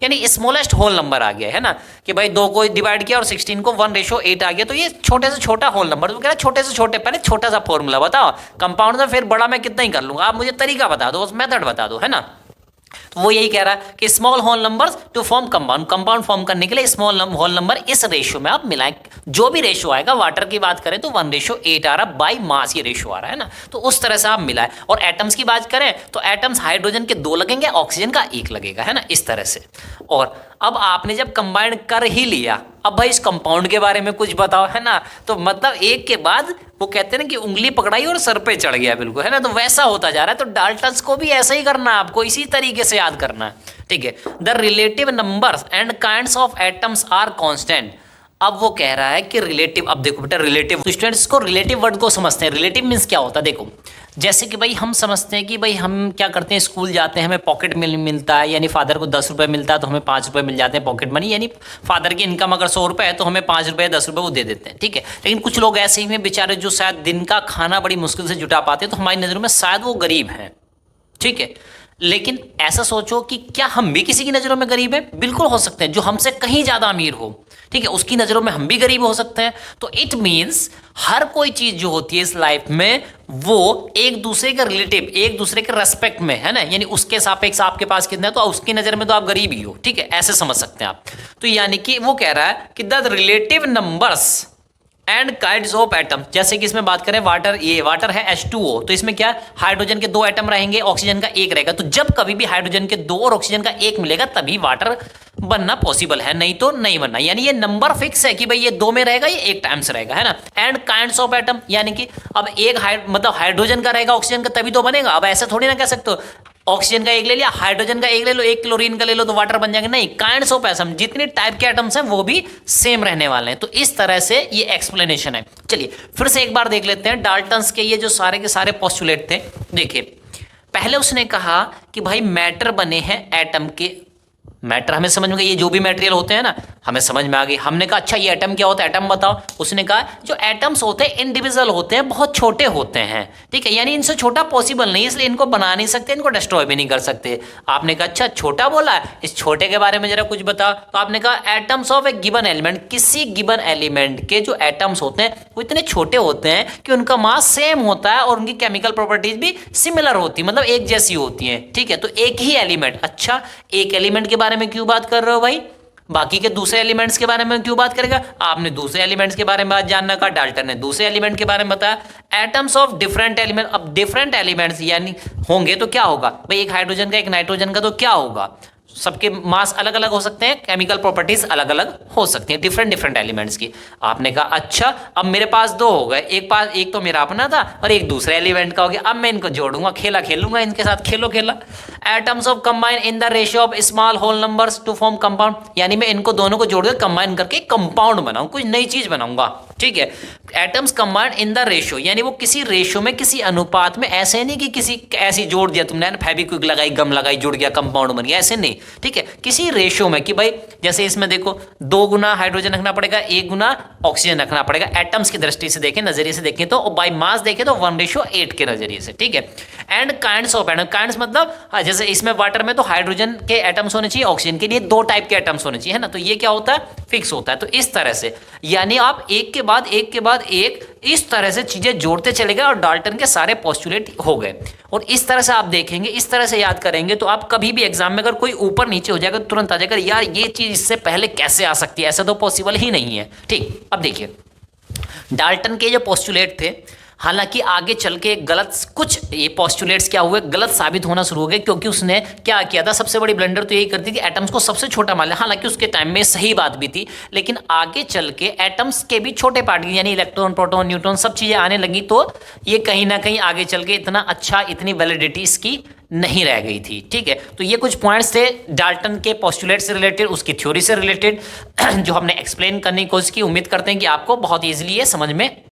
यानी स्मॉलेस्ट होल नंबर आ गया, है ना, कि भाई 2 को डिवाइड किया और 16 को 1:8 आ गया। तो ये छोटे से छोटा होल नंबर, तो कह रहा है छोटे से छोटे, पहले छोटा सा फॉर्मूला बताओ कंपाउंड में, फिर बड़ा मैं कितना ही कर लूंगा, आप मुझे तरीका बता दो, उस मेथड बता दो, है ना। तो वो यही कह रहा है कि small whole numbers to form compound, compound form करने के लिए स्मॉल होल नंबर इस रेशियो में आप मिलाएं। जो भी रेशियो आएगा, वाटर की बात करें तो 1:8 आ रहा, बाई मास ये रेशियो आ रहा है ना, तो उस तरह से आप मिलाएं। और एटम्स की बात करें तो एटम्स हाइड्रोजन के 2 लगेंगे, ऑक्सीजन का 1 लगेगा, है ना, इस तरह से। और अब आपने जब कंबाइन कर ही लिया, अब भाई इस कंपाउंड के बारे में कुछ बताओ, है ना। तो मतलब एक के बाद वो कहते हैं ना कि उंगली पकड़ाई और सर पे चढ़ गया, बिल्कुल, है ना। तो वैसा होता जा रहा है। तो डाल्टन्स को भी ऐसा ही करना है, आपको इसी तरीके से याद करना है, ठीक है। The relative numbers and kinds of atoms are constant. अब वो कह रहा है कि रिलेटिव, अब देखो बेटा रिलेटिव, तो स्टूडेंट्स को रिलेटिव वर्ड को समझते हैं। रिलेटिव मीन्स क्या होता है, देखो जैसे कि भाई हम समझते हैं कि भाई हम क्या करते हैं, स्कूल जाते हैं, हमें पॉकेट मनी मिलता है, यानी फादर को 10 रुपये मिलता है तो हमें 5 रुपये मिल जाते हैं पॉकेट मनी, यानी फादर की इनकम अगर 100 रुपये है तो हमें 5 रुपये 10 रुपये वो दे देते हैं, ठीक है। लेकिन कुछ लोग ऐसे ही हैं बेचारे जो शायद दिन का खाना बड़ी मुश्किल से जुटा पाते हैं, तो हमारी नज़रों में शायद वो गरीब हैं, ठीक है। लेकिन ऐसा सोचो कि क्या हम भी किसी की नज़रों में गरीब हैं? बिल्कुल हो सकते हैं, जो हमसे कहीं ज़्यादा अमीर हो, ठीक है, उसकी नज़रों में हम भी गरीब हो सकते हैं। तो इट मीन्स हर कोई चीज़ जो होती है इस लाइफ में वो एक दूसरे के रिलेटिव, एक दूसरे के रेस्पेक्ट में है ना, यानी उसके सापेक्ष आपके पास कितना है तो उसकी नज़र में तो आप गरीब ही हो, ठीक है, ऐसे समझ सकते हैं आप। तो यानी कि वो कह रहा है कि the relative numbers and kinds of atom, जैसे कि इसमें बात करें वाटर, ये वाटर है H2O, तो इसमें क्या हाइड्रोजन के 2 एटम रहेंगे, ऑक्सीजन का 1 रहेगा। तो जब कभी भी हाइड्रोजन के 2 और ऑक्सीजन का 1 मिलेगा तभी वाटर बनना पॉसिबल है, नहीं तो नहीं बनना। यानी ये नंबर फिक्स है कि भाई ये 2 में रहेगा, ये 1 टाइम्स रहेगा, है ना। एंड काइंड्स ऑफ एटम, यानी कि अब एक मतलब हाइड्रोजन का रहेगा ऑक्सीजन का तभी तो बनेगा। अब ऐसे थोड़ी ना कह सकते हो ऑक्सीजन का 1 ले लिया, हाइड्रोजन का 1 ले लो, 1 क्लोरीन का ले लो तो वाटर बन जाएंगे, नहीं। काइंड्स ऑफ एटम, जितने टाइप के एटम्स हैं वो भी सेम रहने वाले हैं। तो इस तरह से ये एक्सप्लेनेशन है। चलिए फिर से एक बार देख लेते हैं डाल्टन्स के ये जो सारे के सारे पोस्टुलेट थे। देखिए पहले उसने कहा कि भाई मैटर बने हैं एटम के, मैटर हमें समझ में गई, ये जो भी मटेरियल होते हैं ना हमें समझ में आ गई। हमने कहा अच्छा ये एटम क्या होता है, एटम बताओ। उसने कहा जो एटम्स होते हैं इंडिविजुअल होते हैं, बहुत छोटे होते हैं, ठीक है, यानी इनसे छोटा पॉसिबल नहीं, इसलिए इनको बना नहीं सकते, इनको डिस्ट्रॉय भी नहीं कर सकते। आपने कहा अच्छा छोटा बोला है, इस छोटे के बारे में जरा कुछ बताओ। तो आपने कहा atoms of a given element, किसी गिवन एलिमेंट के जो एटम्स होते हैं वो इतने छोटे होते हैं कि उनका मास सेम होता है और उनकी केमिकल प्रॉपर्टीज भी सिमिलर होती है, मतलब एक जैसी होती है, ठीक है। तो एक ही एलिमेंट, अच्छा एक एलिमेंट के बारे में क्यों बात कर रहे हो भाई, बाकी के दूसरे एलिमेंट्स के बारे में क्यों बात करेगा। आपने दूसरे एलिमेंट्स के बारे में बात जानना कहा, डाल्टन ने दूसरे एलिमेंट के बारे में बताया। एटम्स ऑफ डिफरेंट एलिमेंट, अब डिफरेंट एलिमेंट्स यानी होंगे तो क्या होगा भाई, एक हाइड्रोजन का एक नाइट्रोजन का, तो क्या होगा सबके मास अलग अलग हो सकते हैं, केमिकल प्रॉपर्टीज अलग अलग हो सकती हैं डिफरेंट डिफरेंट एलिमेंट्स की। आपने कहा अच्छा अब मेरे पास 2 हो गए, एक तो मेरा अपना था और एक दूसरे एलिमेंट का हो गया, अब मैं इनको जोड़ूंगा, खेला खेलूंगा इनके साथ, खेलो खेला। Atoms of combine in the ratio of small whole numbers to form compound, यानी मैं इनको दोनों को जोड़ के कंबाइन करके कंपाउंड बनाऊं, कुछ नई चीज बनाऊंगा, ठीक है। Atoms combined in the ratio, यानी वो किसी रेशियो में, किसी अनुपात में, ऐसे नहीं कि किसी ऐसी जोड़ दिया तुमने, फेविक्विक लगाई, गम लगाई, जुड़ गया, कंपाउंड बन गया, ऐसे नहीं, ठीक है। किसी रेशियो में कि भाई जैसे इसमें देखो 2 गुना हाइड्रोजन रखना पड़ेगा, 1 गुना ऑक्सीजन रखना पड़ेगा, एटम्स की दृष्टि से देखें, नजरिए से देखें तो, बाई मास देखें तो 1:8 के नजरिए से, ठीक है। And kinds of atom, kinds मतलब जैसे इसमें वाटर में तो हाइड्रोजन के एटम्स होने चाहिए, ऑक्सीजन के लिए 2 टाइप के एटम्स होने चाहिए, है ना। तो ये क्या होता है, फिक्स होता है। तो इस तरह से यानी आप एक के बाद एक के बाद एक इस तरह से चीजें जोड़ते चले गए और डाल्टन के सारे पोस्टुलेट हो गए। और इस तरह से आप देखेंगे, इस तरह से याद करेंगे तो आप कभी भी एग्जाम में अगर कोई ऊपर नीचे हो जाएगा तो तुरंत आ जाएगा यार ये चीज इससे पहले कैसे आ सकती है, ऐसा तो पॉसिबल ही नहीं है, ठीक। अब देखिए डाल्टन के जो पोस्टुलेट थे, हालांकि आगे चल के गलत कुछ ये पोस्टुलेट्स क्या हुए, गलत साबित होना शुरू हो गए, क्योंकि उसने क्या किया था, सबसे बड़ी ब्लंडर तो यही करती थी एटम्स को सबसे छोटा मान लिया। हालांकि उसके टाइम में सही बात भी थी, लेकिन आगे चल के एटम्स के भी छोटे पार्टिकल यानी इलेक्ट्रॉन, प्रोटॉन, न्यूट्रॉन सब चीज़ें आने लगी, तो ये कहीं ना कहीं आगे चल के इतना अच्छा, इतनी वैलिडिटी इसकी नहीं रह गई थी, ठीक है। तो ये कुछ पॉइंट्स थे डाल्टन के पोस्टुलेट से रिलेटेड, उसकी थ्योरी से रिलेटेड, जो हमने एक्सप्लेन करने की कोशिश की। उम्मीद करते हैं कि आपको बहुत ईजिली ये समझ में